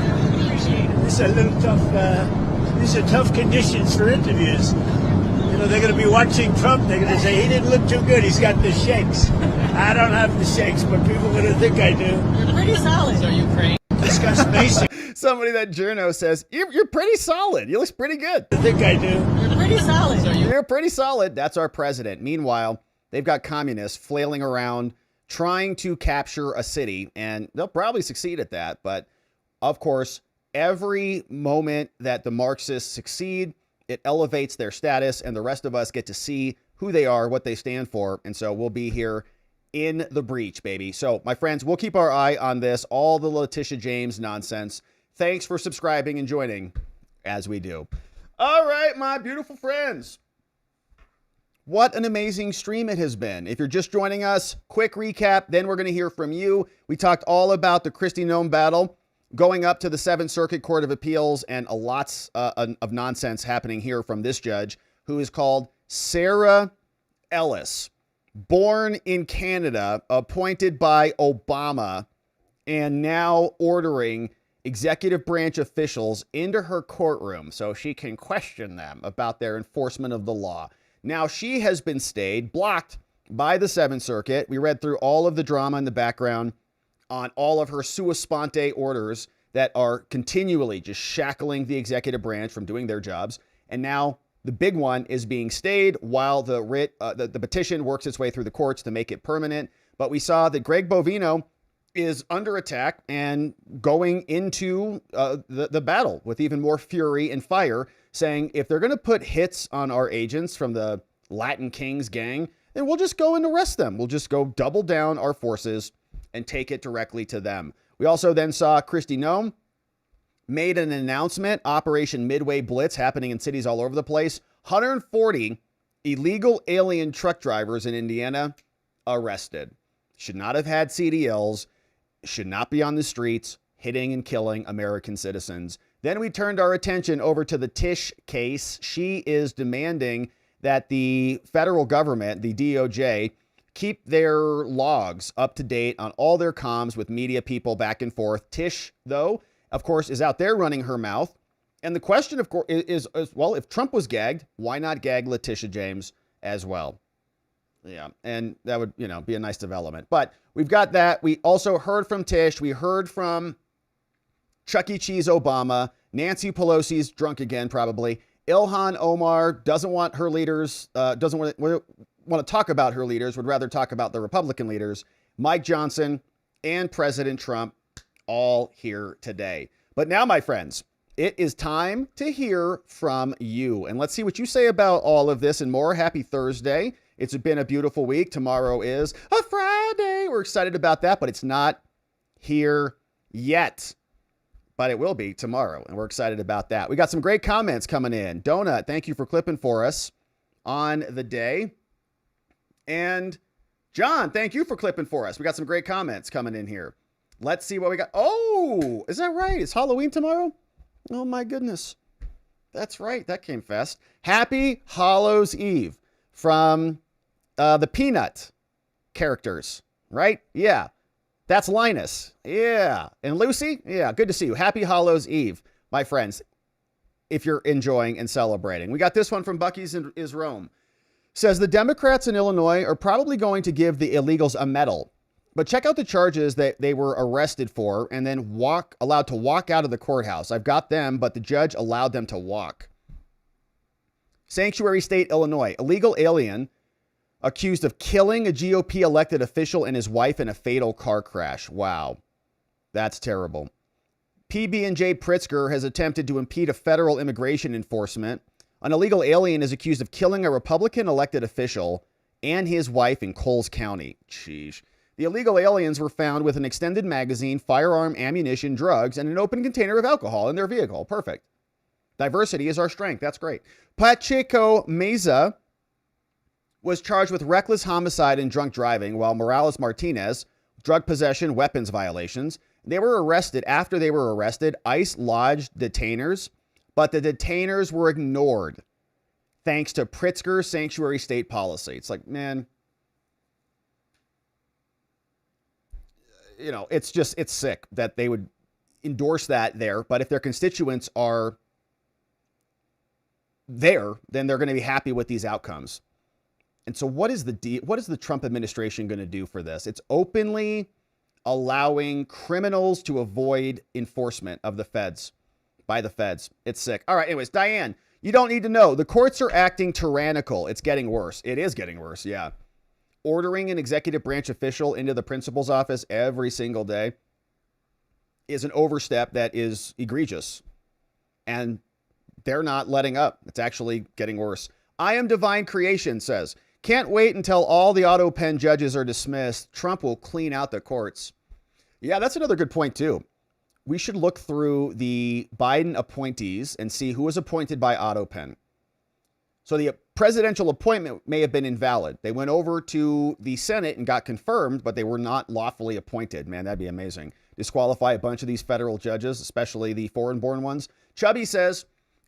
These are a little tough. These are tough conditions for interviews. You know, they're going to be watching Trump. They're going to say, he didn't look too good. He's got the shakes. I don't have the shakes, but people are going to think I do. You're pretty solid. So Ukraine. Discuss basic. Somebody that journo says, you're pretty solid. You look pretty good. I think I do. You're pretty solid. So You're pretty solid. That's our president. Meanwhile, they've got communists flailing around trying to capture a city, and they'll probably succeed at that. But of course, every moment that the Marxists succeed, it elevates their status, and the rest of us get to see who they are, what they stand for. And so we'll be here in the breach, baby. So, my friends, we'll keep our eye on this, all the Letitia James nonsense. Thanks for subscribing and joining as we do. All right, my beautiful friends. What an amazing stream it has been. If you're just joining us, quick recap, then we're going to hear from you. We talked all about the Kristi Noem battle going up to the 7th Circuit Court of Appeals, and a lots of nonsense happening here from this judge, who is called Sarah Ellis, born in Canada, appointed by Obama, and now ordering executive branch officials into her courtroom so she can question them about their enforcement of the law. Now, she has been stayed, blocked by the 7th Circuit. We read through all of the drama in the background on all of her sua sponte orders that are continually just shackling the executive branch from doing their jobs. And now the big one is being stayed while the petition works its way through the courts to make it permanent. But we saw that Greg Bovino is under attack and going into the battle with even more fury and fire, saying if they're going to put hits on our agents from the Latin Kings gang, then we'll just go and arrest them. We'll just go double down our forces and take it directly to them. We also then saw Kristi Noem made an announcement, Operation Midway Blitz, happening in cities all over the place. 140 illegal alien truck drivers in Indiana arrested. Should not have had CDLs, should not be on the streets, hitting and killing American citizens. Then we turned our attention over to the TISH case. She is demanding that the federal government, the DOJ, keep their logs up to date on all their comms with media people back and forth. TISH, though, of course, is out there running her mouth. And the question, of course, is well, if Trump was gagged, why not gag Letitia James as well? Yeah, and that would, be a nice development. But we've got that. We also heard from Tish. We heard from Chuck E. Cheese Obama. Nancy Pelosi's drunk again, probably. Ilhan Omar doesn't want her leaders, doesn't want to talk about her leaders, would rather talk about the Republican leaders. Mike Johnson and President Trump all here today. But now, my friends, it is time to hear from you. And let's see what you say about all of this and more. Happy Thursday. It's been a beautiful week. Tomorrow is a Friday. We're excited about that, but it's not here yet. But it will be tomorrow, and we're excited about that. We got some great comments coming in. Donut, thank you for clipping for us on the day. And John, thank you for clipping for us. We got some great comments coming in here. Let's see what we got. Oh, is that right? It's Halloween tomorrow? Oh, my goodness. That's right. That came fast. Happy Hallows Eve from the Peanut characters, right? Yeah. That's Linus. Yeah. And Lucy? Yeah. Good to see you. Happy Hallows Eve, my friends, if you're enjoying and celebrating. We got this one from Bucky's is Rome. Says the Democrats in Illinois are probably going to give the illegals a medal. But check out the charges that they were arrested for and then allowed to walk out of the courthouse. I've got them, but the judge allowed them to walk. Sanctuary State, Illinois. Illegal alien accused of killing a GOP elected official and his wife in a fatal car crash. Wow. That's terrible. PB&J Pritzker has attempted to impede a federal immigration enforcement. An illegal alien is accused of killing a Republican elected official and his wife in Coles County. Sheesh. The illegal aliens were found with an extended magazine, firearm, ammunition, drugs, and an open container of alcohol in their vehicle. Perfect. Diversity is our strength. That's great. Pacheco Meza was charged with reckless homicide and drunk driving, while Morales Martinez, drug possession, weapons violations. They were arrested. After they were arrested, ICE lodged detainers, but the detainers were ignored thanks to Pritzker's sanctuary state policy. It's like, man, you know, it's sick that they would endorse that there. But if their constituents are there, then they're going to be happy with these outcomes. And so what is the Trump administration going to do for this? It's openly allowing criminals to avoid enforcement of the feds by the feds. It's sick. All right. Anyways, Diane, you don't need to know. The courts are acting tyrannical. It's getting worse. It is getting worse. Yeah. Ordering an executive branch official into the principal's office every single day is an overstep that is egregious. And they're not letting up. It's actually getting worse. I Am Divine Creation says, can't wait until all the auto pen judges are dismissed. Trump will clean out the courts. Yeah, that's another good point, too. We should look through the Biden appointees and see who was appointed by auto pen. So the presidential appointment may have been invalid. They went over to the Senate and got confirmed, but they were not lawfully appointed. Man, that'd be amazing. Disqualify a bunch of these federal judges, especially the foreign-born ones. Chubby says,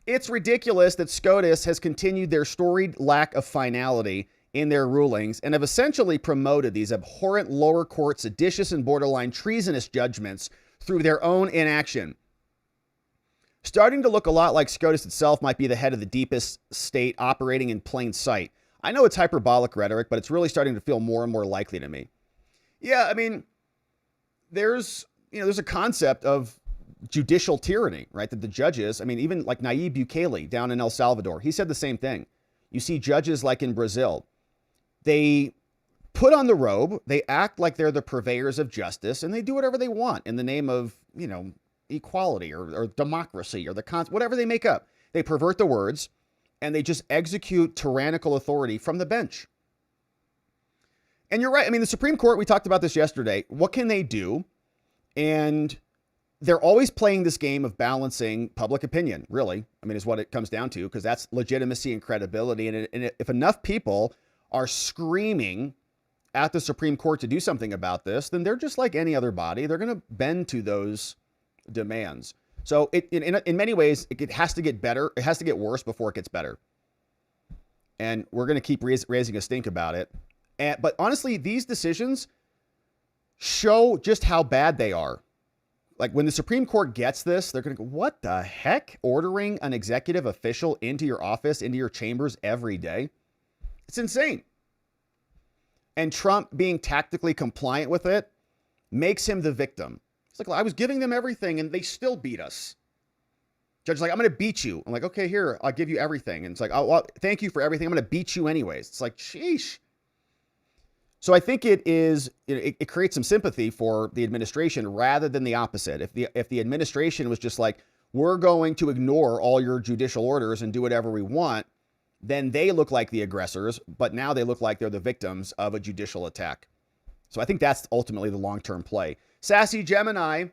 it's ridiculous that SCOTUS has continued their storied lack of finality in their rulings and have essentially promoted these abhorrent lower court seditious and borderline treasonous judgments through their own inaction. Starting to look a lot like SCOTUS itself might be the head of the deepest state operating in plain sight. I know it's hyperbolic rhetoric, but it's really starting to feel more and more likely to me. Yeah, I mean, there's a concept of judicial tyranny, right? That the judges, I mean, even like Nayib Bukele down in El Salvador, he said the same thing. You see judges like in Brazil, they put on the robe, they act like they're the purveyors of justice, and they do whatever they want in the name of, equality or democracy or whatever they make up. They pervert the words and they just execute tyrannical authority from the bench. And you're right. I mean, the Supreme Court, we talked about this yesterday. What can they do? And they're always playing this game of balancing public opinion, really. I mean, is what it comes down to, because that's legitimacy and credibility. And if enough people are screaming at the Supreme Court to do something about this, then they're just like any other body. They're going to bend to those demands. So in many ways, it has to get better. It has to get worse before it gets better. And we're going to keep raising a stink about it. But honestly, these decisions show just how bad they are. Like when the Supreme Court gets this, they're going to go, what the heck? Ordering an executive official into your office, into your chambers every day? It's insane. And Trump being tactically compliant with it makes him the victim. It's like, I was giving them everything and they still beat us. Judge's like, I'm going to beat you. I'm like, okay, here, I'll give you everything. And it's like, oh, well, thank you for everything. I'm going to beat you anyways. It's like, sheesh. So I think it creates some sympathy for the administration rather than the opposite. If the administration was just like, we're going to ignore all your judicial orders and do whatever we want, then they look like the aggressors, but now they look like they're the victims of a judicial attack. So I think that's ultimately the long-term play. Sassy Gemini,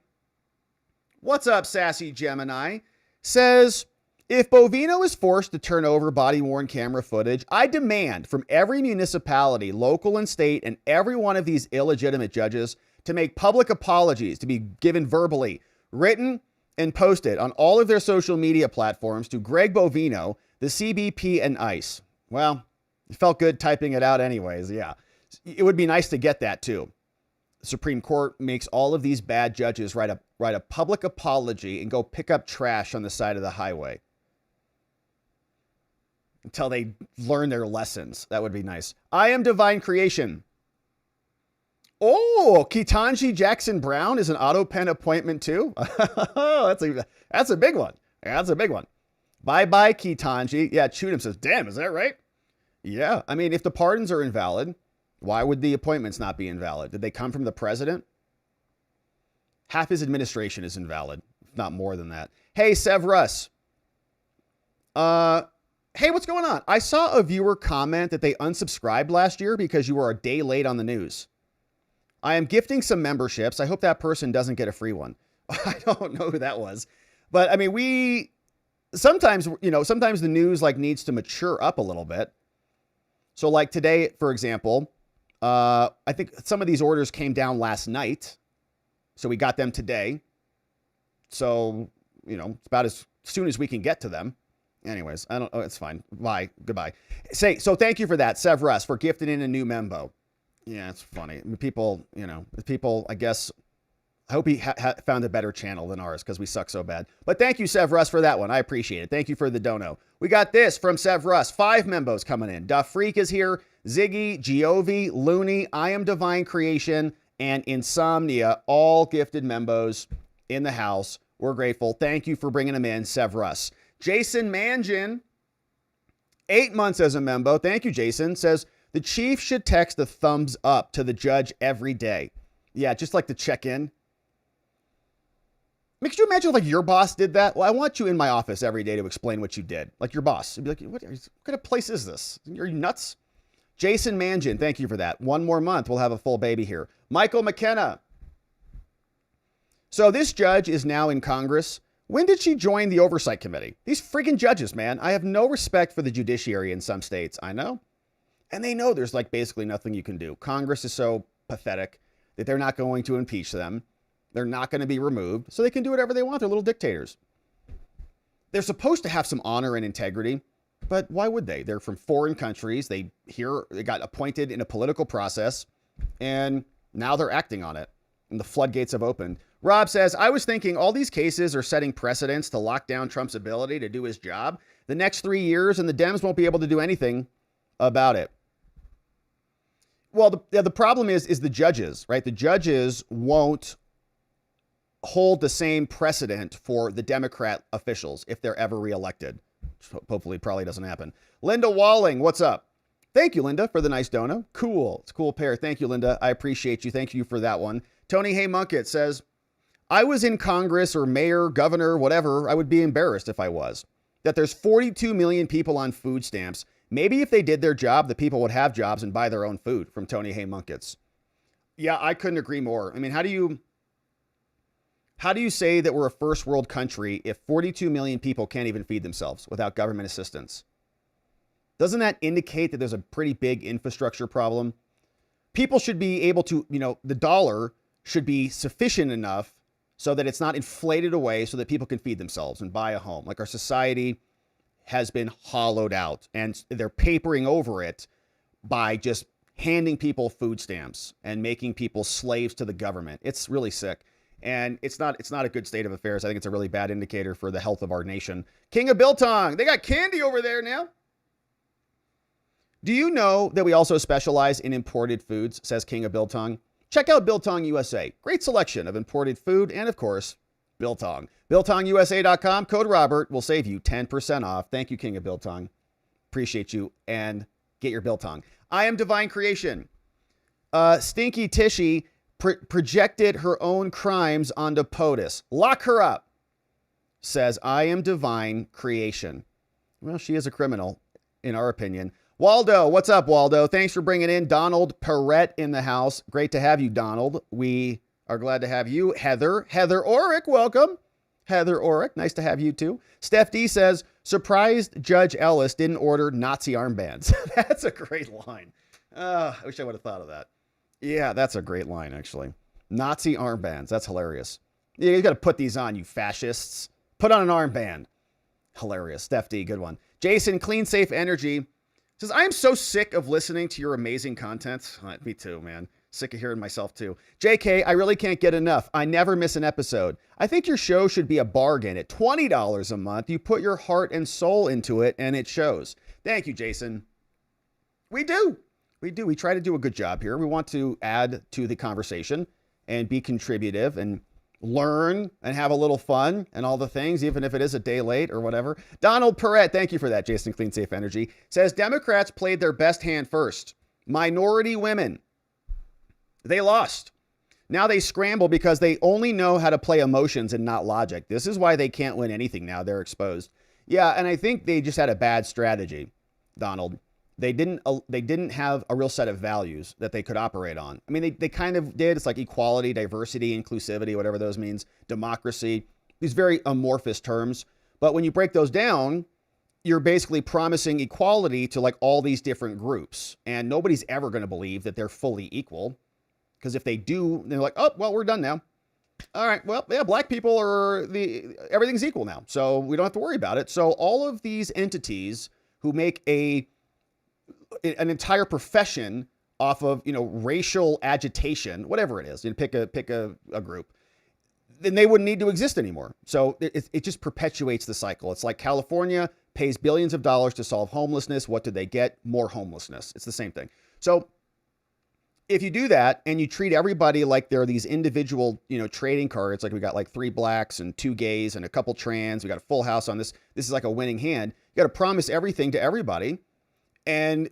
what's up, Sassy Gemini, says, if Bovino is forced to turn over body-worn camera footage, I demand from every municipality, local and state, and every one of these illegitimate judges to make public apologies, to be given verbally, written, and posted on all of their social media platforms to Greg Bovino, the CBP, and ICE. Well, it felt good typing it out anyways, yeah. It would be nice to get that too. The Supreme Court makes all of these bad judges write a public apology and go pick up trash on the side of the highway until they learn their lessons. That would be nice. I Am Divine Creation. Oh, Ketanji Jackson Brown is an auto pen appointment too. That's a big one. That's a big one. Bye-bye, Ketanji. Yeah, Chudum says, damn, is that right? Yeah. I mean, if the pardons are invalid, why would the appointments not be invalid? Did they come from the president? Half his administration is invalid. not more than that. Hey, Sev Russ. Hey, what's going on? I saw a viewer comment that they unsubscribed last year because you were a day late on the news. I am gifting some memberships. I hope that person doesn't get a free one. I don't know who that was. But I mean, sometimes the news like needs to mature up a little bit. So like today, for example, I think some of these orders came down last night. So we got them today. So, it's about as soon as we can get to them. Anyways, it's fine. Bye. Goodbye. So thank you for that, Sev Russ, for gifting in a new membo. Yeah, it's funny. I mean, people, I guess, I hope he found a better channel than ours because we suck so bad. But thank you, Sev Russ, for that one. I appreciate it. Thank you for the dono. We got this from Sev Russ. 5 membos coming in. Duff Freak is here. Ziggy, Giovi, Looney, I Am Divine Creation, and Insomnia, all gifted membos in the house. We're grateful. Thank you for bringing them in, Sev Russ. Jason Mangin, 8 months as a membo. Thank you, Jason. Says, the chief should text a thumbs up to the judge every day. Yeah, just like to check in. Could you imagine if like your boss did that? Well, I want you in my office every day to explain what you did. Like your boss. You'd be like, what kind of place is this? Are you nuts? Jason Mangin, thank you for that. 1 more month, we'll have a full baby here. Michael McKenna. So this judge is now in Congress. When did she join the oversight committee? These freaking judges, man. I have no respect for the judiciary in some states. I know. And they know there's like basically nothing you can do. Congress is so pathetic that they're not going to impeach them. They're not going to be removed, so they can do whatever they want. They're little dictators. They're supposed to have some honor and integrity, but why would they? They're from foreign countries. They got appointed in a political process, and now they're acting on it, and the floodgates have opened. Rob says, I was thinking all these cases are setting precedents to lock down Trump's ability to do his job the next 3 years, and the Dems won't be able to do anything about it. Well, the problem is the judges, right? The judges won't hold the same precedent for the Democrat officials if they're ever reelected. Hopefully, probably doesn't happen. Linda Walling, what's up? Thank you, Linda, for the nice dono. Cool. It's a cool pair. Thank you, Linda. I appreciate you. Thank you for that one. Tony Haymunkett says, I was in Congress or mayor, governor, whatever. I would be embarrassed if I was. That there's 42 million people on food stamps. Maybe if they did their job, the people would have jobs and buy their own food, from Tony Haymunkett. Yeah, I couldn't agree more. I mean, how do you say that we're a first world country if 42 million people can't even feed themselves without government assistance? Doesn't that indicate that there's a pretty big infrastructure problem? People should be able to, the dollar should be sufficient enough so that it's not inflated away so that people can feed themselves and buy a home. Like our society has been hollowed out and they're papering over it by just handing people food stamps and making people slaves to the government. It's really sick. And it's not a good state of affairs. I think it's a really bad indicator for the health of our nation. King of Biltong, they got candy over there now. Do you know that we also specialize in imported foods, says King of Biltong? Check out Biltong USA. Great selection of imported food and, of course, Biltong. BiltongUSA.com, code Robert will save you 10% off. Thank you, King of Biltong. Appreciate you. And get your Biltong. I Am Divine Creation. Stinky Tishy projected her own crimes onto POTUS. Lock her up, says I Am Divine Creation. Well, she is a criminal, in our opinion. Waldo, what's up, Waldo? Thanks for bringing in Donald Perrette in the house. Great to have you, Donald. We are glad to have you. Heather Orrick, welcome. Heather Orrick, nice to have you too. Steph D says, surprised Judge Ellis didn't order Nazi armbands. That's a great line. I wish I would have thought of that. Yeah, that's a great line, actually. Nazi armbands. That's hilarious. Yeah, you got to put these on, you fascists. Put on an armband. Hilarious. Steph D, good one. Jason, Clean Safe Energy says, I am so sick of listening to your amazing content. Me too, man. Sick of hearing myself too. JK, I really can't get enough. I never miss an episode. I think your show should be a bargain. At $20 a month, you put your heart and soul into it, and it shows. Thank you, Jason. We do. We try to do a good job here. We want to add to the conversation and be contributive and learn and have a little fun and all the things, even if it is a day late or whatever. Donald Perrette, thank you for that, Jason Clean Safe Energy, says Democrats played their best hand first. Minority women. They lost. Now they scramble because they only know how to play emotions and not logic. This is why they can't win anything now. They're exposed. Yeah, and I think they just had a bad strategy, Donald. They didn't have a real set of values that they could operate on. I mean, they kind of did. It's like equality, diversity, inclusivity, whatever those means, democracy, these very amorphous terms. But when you break those down, you're basically promising equality to like all these different groups. And nobody's ever going to believe that they're fully equal. Because if they do, they're like, oh, well, we're done now. All right, well, yeah, black people are everything's equal now. So we don't have to worry about it. So all of these entities who make an entire profession off of, racial agitation, whatever it is, pick a group, then they wouldn't need to exist anymore. So it just perpetuates the cycle. It's like California pays billions of dollars to solve homelessness. What did they get? More homelessness. It's the same thing. So if you do that and you treat everybody like they're these individual, trading cards, like we got like 3 blacks and 2 gays and a couple trans, we got a full house on this. This is like a winning hand. You got to promise everything to everybody. And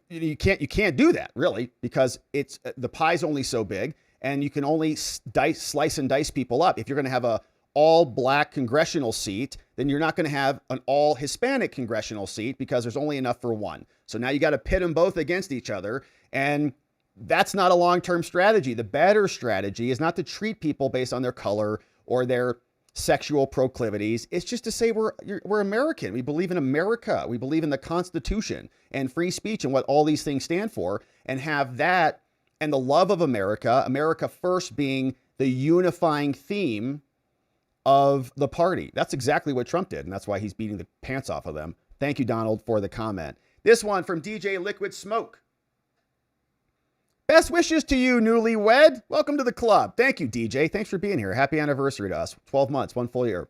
you can't do that really, because it's the pie's only so big and you can only slice and dice people up. If you're going to have a all black congressional seat, then you're not going to have an all Hispanic congressional seat because there's only enough for one. So now you got to pit them both against each other. And that's not a long-term strategy. The better strategy is not to treat people based on their color or their sexual proclivities. It's just to say we're American. We believe in America. We believe in the Constitution and free speech and what all these things stand for, and have that and the love of America, America first being the unifying theme of the party. That's exactly what Trump did, and that's why he's beating the pants off of them. Thank you, Donald, for the comment. This one from DJ Liquid Smoke. Best wishes to you, newlywed. Welcome to the club. Thank you, DJ. Thanks for being here. Happy anniversary to us. 12 months, 1 full year.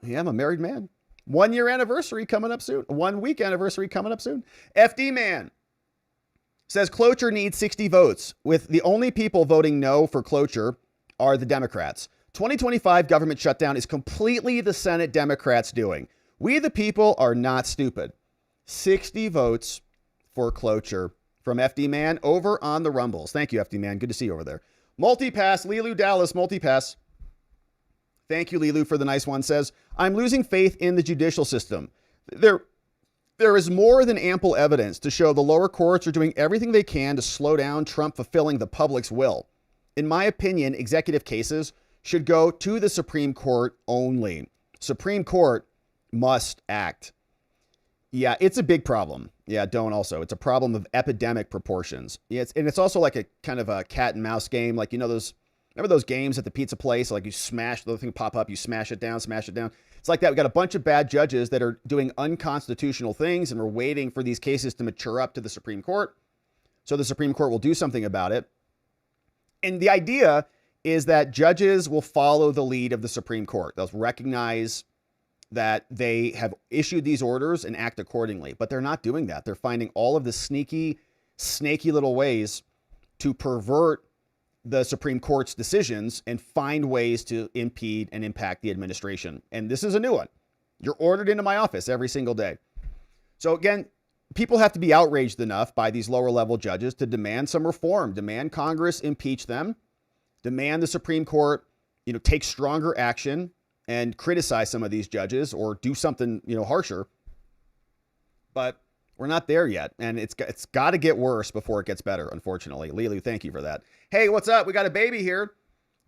Yeah, I'm a married man. 1 year anniversary coming up soon. 1 week anniversary coming up soon. FD Man says cloture needs 60 votes, with the only people voting no for cloture are the Democrats. 2025 government shutdown is completely the Senate Democrats doing. We the people are not stupid. 60 votes for cloture from FD Man over on the Rumbles. Thank you, FD Man. Good to see you over there. Multipass, Lilu Dallas, Multipass. Thank you, Lilu, for the nice one. Says, I'm losing faith in the judicial system. There is more than ample evidence to show the lower courts are doing everything they can to slow down Trump fulfilling the public's will. In my opinion, executive cases should go to the Supreme Court only. Supreme Court must act. Yeah, it's a big problem. Yeah, don't also. It's a problem of epidemic proportions. Yeah, it's also like a kind of a cat and mouse game. Like, remember those games at the pizza place? Like you smash the thing pop up, you smash it down. It's like that. We got a bunch of bad judges that are doing unconstitutional things, and we're waiting for these cases to mature up to the Supreme Court. So the Supreme Court will do something about it. And the idea is that judges will follow the lead of the Supreme Court. They'll recognize that they have issued these orders and act accordingly, but they're not doing that. They're finding all of the snaky little ways to pervert the Supreme Court's decisions and find ways to impede and impact the administration. And this is a new one. You're ordered into my office every single day. So again, people have to be outraged enough by these lower level judges to demand some reform, demand Congress impeach them, demand the Supreme Court, take stronger action and criticize some of these judges or do something, harsher. But we're not there yet. And it's got to get worse before it gets better, unfortunately. Lilu, thank you for that. Hey, what's up? We got a baby here.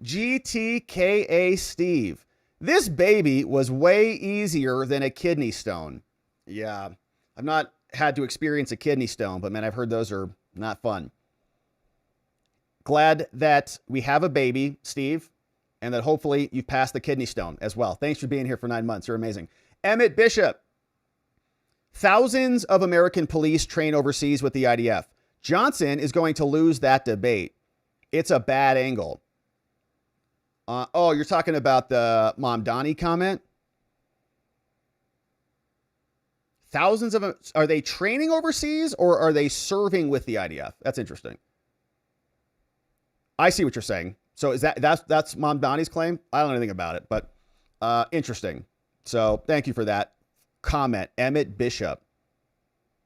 GTKA Steve. This baby was way easier than a kidney stone. Yeah, I've not had to experience a kidney stone, but man, I've heard those are not fun. Glad that we have a baby, Steve, and that hopefully you've passed the kidney stone as well. Thanks for being here for 9 months. You're amazing. Emmett Bishop. Thousands of American police train overseas with the IDF. Johnson is going to lose that debate. It's a bad angle. Oh, you're talking about the Mamdani comment? Thousands of them. Are they training overseas or are they serving with the IDF? That's interesting. I see what you're saying. So is that's Mamdani's claim? I don't know anything about it, but interesting. So thank you for that comment, Emmett Bishop.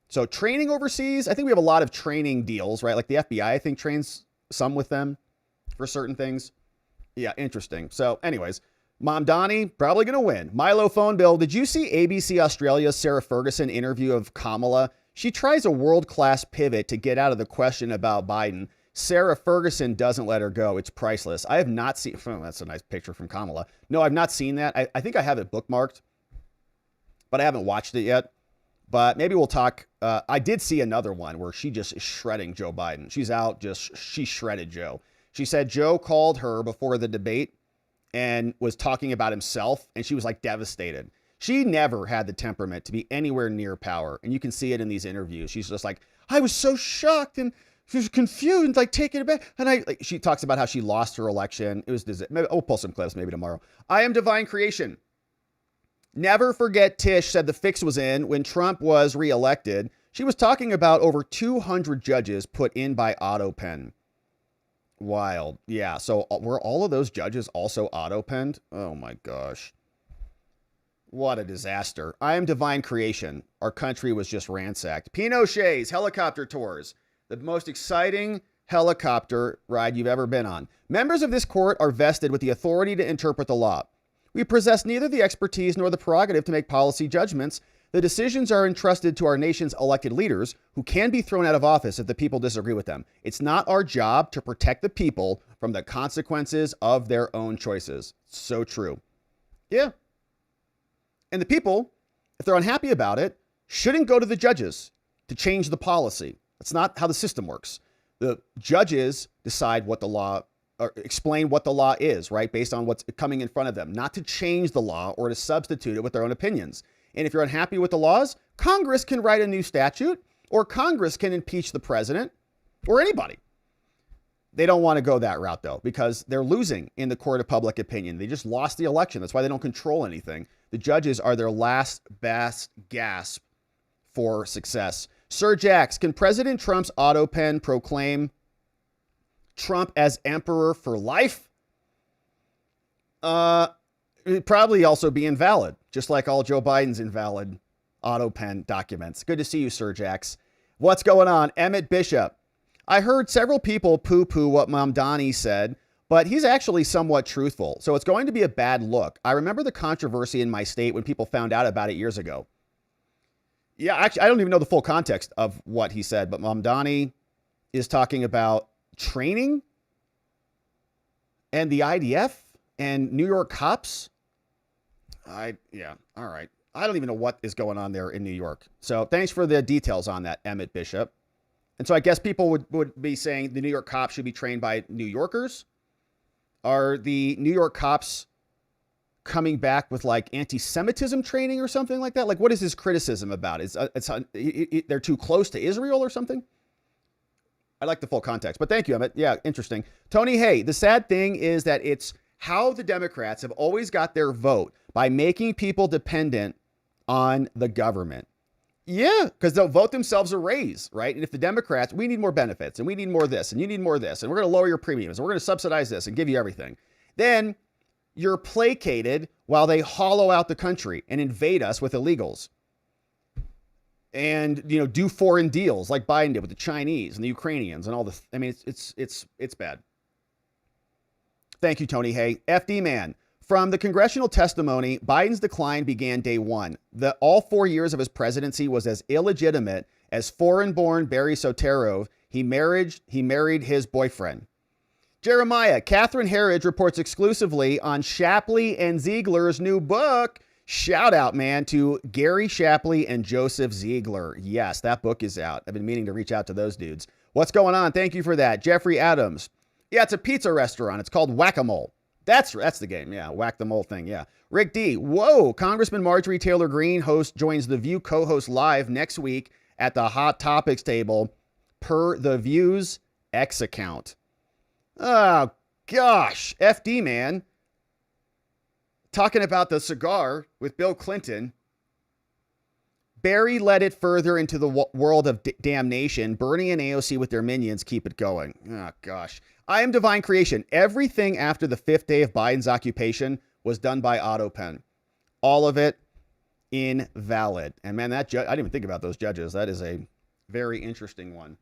So training overseas, I think we have a lot of training deals, right? Like the FBI, I think trains some with them for certain things. Yeah, interesting. So anyways, Mamdani probably going to win. Milo Phone Bill, did you see ABC Australia's Sarah Ferguson interview of Kamala? She tries a world-class pivot to get out of the question about Biden. Sarah Ferguson doesn't let her go. It's priceless. I have not seen, oh, that's a nice picture from Kamala. No, I've not seen that. I think I have it bookmarked, but I haven't watched it yet. But maybe we'll talk. I did see another one where she just is shredding Joe Biden. She's out, she shredded Joe. She said Joe called her before the debate and was talking about himself, and she was like devastated. She never had the temperament to be anywhere near power, and you can see it in these interviews. She's just like, I was so shocked and she was confused, like taking it back. And she talks about how she lost her election. It was, maybe I'll pull some clips maybe tomorrow. I am divine creation. Never forget Tish said the fix was in when Trump was reelected. She was talking about over 200 judges put in by AutoPen. Wild. Yeah. So were all of those judges also auto-penned? Oh my gosh. What a disaster. I am divine creation. Our country was just ransacked. Pinochet's helicopter tours. The most exciting helicopter ride you've ever been on. Members of this court are vested with the authority to interpret the law. We possess neither the expertise nor the prerogative to make policy judgments. The decisions are entrusted to our nation's elected leaders, who can be thrown out of office if the people disagree with them. It's not our job to protect the people from the consequences of their own choices. So true. Yeah. And the people, if they're unhappy about it, shouldn't go to the judges to change the policy. That's not how the system works. The judges decide what the law, or explain what the law is, right? Based on what's coming in front of them, not to change the law or to substitute it with their own opinions. And if you're unhappy with the laws, Congress can write a new statute, or Congress can impeach the president or anybody. They don't want to go that route, though, because they're losing in the court of public opinion. They just lost the election. That's why they don't control anything. The judges are their last best gasp for success. Sir Jax, can President Trump's AutoPen proclaim Trump as emperor for life? It'd probably also be invalid, just like all Joe Biden's invalid AutoPen documents. Good to see you, Sir Jax. What's going on? Emmett Bishop. I heard several people poo-poo what Mamdani said, but he's actually somewhat truthful, so it's going to be a bad look. I remember the controversy in my state when people found out about it years ago. Yeah, actually, I don't even know the full context of what he said, but Mamdani is talking about training and the IDF and New York cops. Yeah, all right. I don't even know what is going on there in New York. So thanks for the details on that, Emmett Bishop. And so I guess people would be saying the New York cops should be trained by New Yorkers. Are the New York cops coming back with like anti-Semitism training or something like that? Like, what is his criticism about? They're too close to Israel or something? I like the full context, but thank you, Emmett. Yeah, interesting. Tony, hey, the sad thing is that it's how the Democrats have always got their vote, by making people dependent on the government. Yeah, because they'll vote themselves a raise, right? And if the Democrats, we need more benefits and we need more this and you need more of this and we're going to lower your premiums and we're going to subsidize this and give you everything. Then you're placated while they hollow out the country and invade us with illegals. And, you know, do foreign deals like Biden did with the Chinese and the Ukrainians and all this. I mean, it's bad. Thank you, Tony. Hey, FD man. From the congressional testimony, Biden's decline began day one. All 4 years of his presidency was as illegitimate as foreign-born Barry Soetoro. He married his boyfriend. Jeremiah, Catherine Herridge reports exclusively on Shapley and Ziegler's new book. Shout out, man, to Gary Shapley and Joseph Ziegler. Yes, that book is out. I've been meaning to reach out to those dudes. What's going on? Thank you for that. Jeffrey Adams. Yeah, it's a pizza restaurant. It's called Whack-A-Mole. That's the game. Yeah. Whack the mole thing. Yeah. Rick D. Whoa. Congressman Marjorie Taylor Greene joins The View co-host live next week at the Hot Topics table per The View's X account. Oh, gosh. FD, man. Talking about the cigar with Bill Clinton. Barry led it further into the world of damnation. Bernie and AOC with their minions keep it going. Oh, gosh. I am divine creation. Everything after the 5th day of Biden's occupation was done by AutoPen. All of it invalid. And man, I didn't even think about those judges. That is a very interesting one.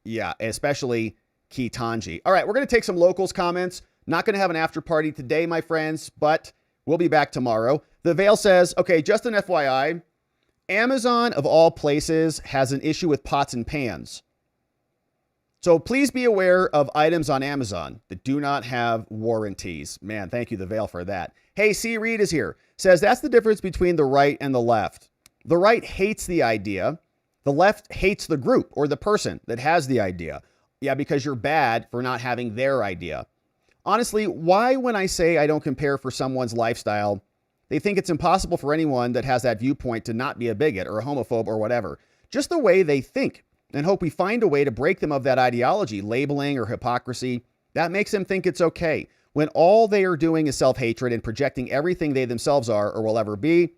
Yeah, especially Ketanji. All right, we're going to take some locals comments. Not going to have an after party today, my friends, but we'll be back tomorrow. The Veil says, okay, just an FYI, Amazon of all places has an issue with pots and pans. So please be aware of items on Amazon that do not have warranties. Man, thank you, The Veil, for that. Hey, C. Reed is here. Says that's the difference between the right and the left. The right hates the idea. The left hates the group or the person that has the idea. Yeah, because you're bad for not having their idea. Honestly, why when I say I don't compare for someone's lifestyle, they think it's impossible for anyone that has that viewpoint to not be a bigot or a homophobe or whatever. Just the way they think, and hope we find a way to break them of that ideology, labeling or hypocrisy. That makes them think it's okay when all they are doing is self-hatred and projecting everything they themselves are or will ever be.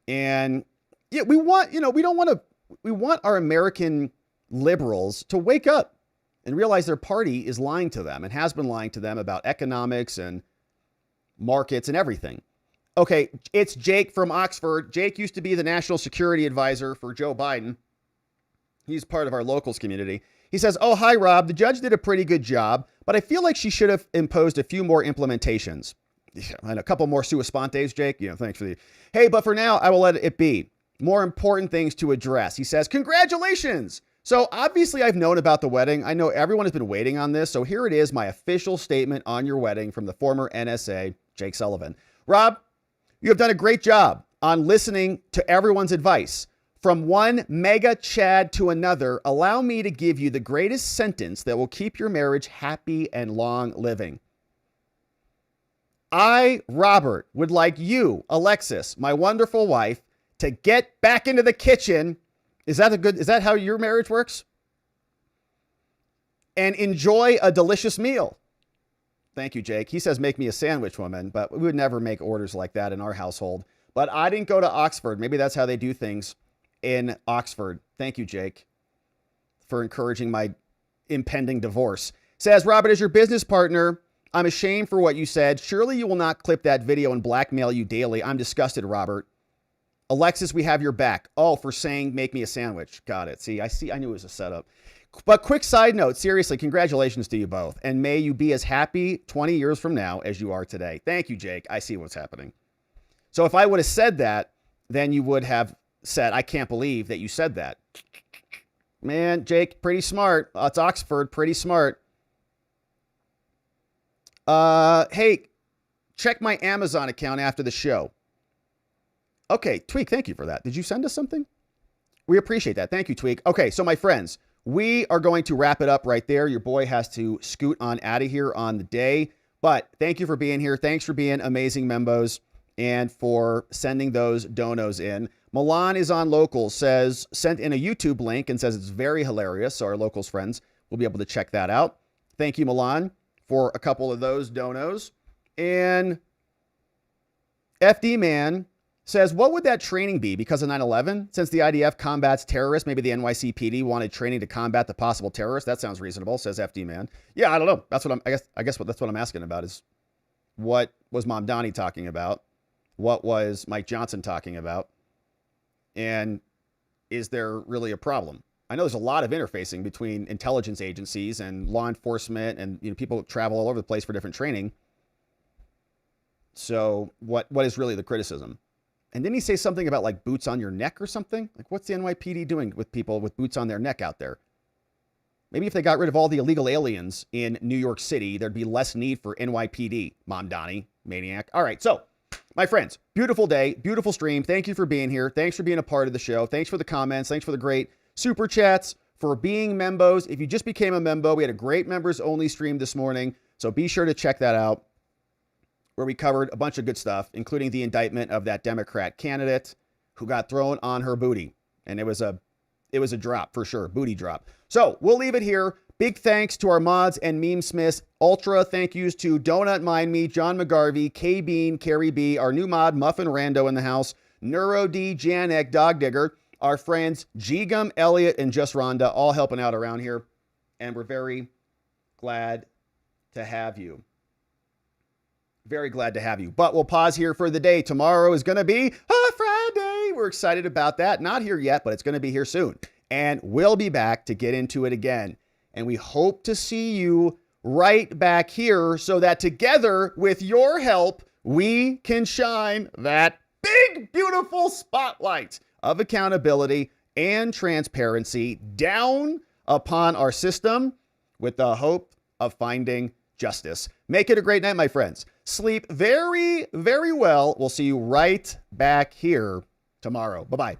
And yeah, we want our American liberals to wake up and realize their party is lying to them and has been lying to them about economics and markets and everything. Okay, it's Jake from Oxford. Jake used to be the national security advisor for Joe Biden. He's part of our locals community. He says, oh, hi, Rob. The judge did a pretty good job, but I feel like she should have imposed a few more implementations. Yeah, and a couple more sua spontes, Jake. Thanks for the... Hey, but for now, I will let it be. More important things to address. He says, congratulations. So obviously I've known about the wedding. I know everyone has been waiting on this. So here it is, my official statement on your wedding from the former NSA, Jake Sullivan. Rob, you have done a great job on listening to everyone's advice. From one mega Chad to another, allow me to give you the greatest sentence that will keep your marriage happy and long living. I, Robert, would like you, Alexis, my wonderful wife, to get back into the kitchen. Is that how your marriage works? And enjoy a delicious meal. Thank you, Jake. He says, make me a sandwich, woman, but we would never make orders like that in our household. But I didn't go to Oxford. Maybe that's how they do things in Oxford. Thank you, Jake, for encouraging my impending divorce. Says, Robert, as your business partner, I'm ashamed for what you said. Surely you will not clip that video and blackmail you daily. I'm disgusted, Robert. Alexis, we have your back. Oh, for saying, make me a sandwich. Got it. See, I knew it was a setup. But quick side note, seriously, congratulations to you both. And may you be as happy 20 years from now as you are today. Thank you, Jake. I see what's happening. So if I would have said that, then you would have said, I can't believe that you said that. Man, Jake, pretty smart. It's Oxford, pretty smart. Hey, check my Amazon account after the show. Okay, Tweak, thank you for that. Did you send us something? We appreciate that. Thank you, Tweak. Okay, so my friends, we are going to wrap it up right there. Your boy has to scoot on out of here on the day. But thank you for being here. Thanks for being amazing membos and for sending those donos in. Milan is on Locals, sent in a YouTube link and says it's very hilarious. So our Locals friends will be able to check that out. Thank you, Milan, for a couple of those donos. And FD Man says, what would that training be because of 9/11? Since the IDF combats terrorists, maybe the NYCPD wanted training to combat the possible terrorists. That sounds reasonable, says FD Man. Yeah, I don't know. That's what I guess that's what I'm asking about is what was Mamdani talking about? What was Mike Johnson talking about? And is there really a problem? I know there's a lot of interfacing between intelligence agencies and law enforcement, and people travel all over the place for different training. So what is really the criticism? And didn't he say something about like boots on your neck or something? Like what's the NYPD doing with people with boots on their neck out there? Maybe if they got rid of all the illegal aliens in New York City, there'd be less need for NYPD. Mamdani, maniac. All right, so my friends, beautiful day, beautiful stream. Thank you for being here. Thanks for being a part of the show. Thanks for the comments. Thanks for the great super chats, for being membos. If you just became a membo, we had a great members only stream this morning. So be sure to check that out, where we covered a bunch of good stuff, including the indictment of that Democrat candidate who got thrown on her booty. And it was a drop for sure, booty drop. So we'll leave it here. Big thanks to our mods and meme smiths. Ultra thank yous to Donut Mind Me, John McGarvey, K Bean, Carrie B, our new mod, Muffin Rando in the house, Neuro D, Jan Egg, Dog Digger, our friends G-Gum, Elliot, and Just Rhonda, all helping out around here. And we're very glad to have you. Very glad to have you. But we'll pause here for the day. Tomorrow is going to be a Friday. We're excited about that. Not here yet, but it's going to be here soon. And we'll be back to get into it again. And we hope to see you right back here so that together with your help, we can shine that big, beautiful spotlight of accountability and transparency down upon our system with the hope of finding justice. Make it a great night, my friends. Sleep very, very well. We'll see you right back here tomorrow. Bye-bye.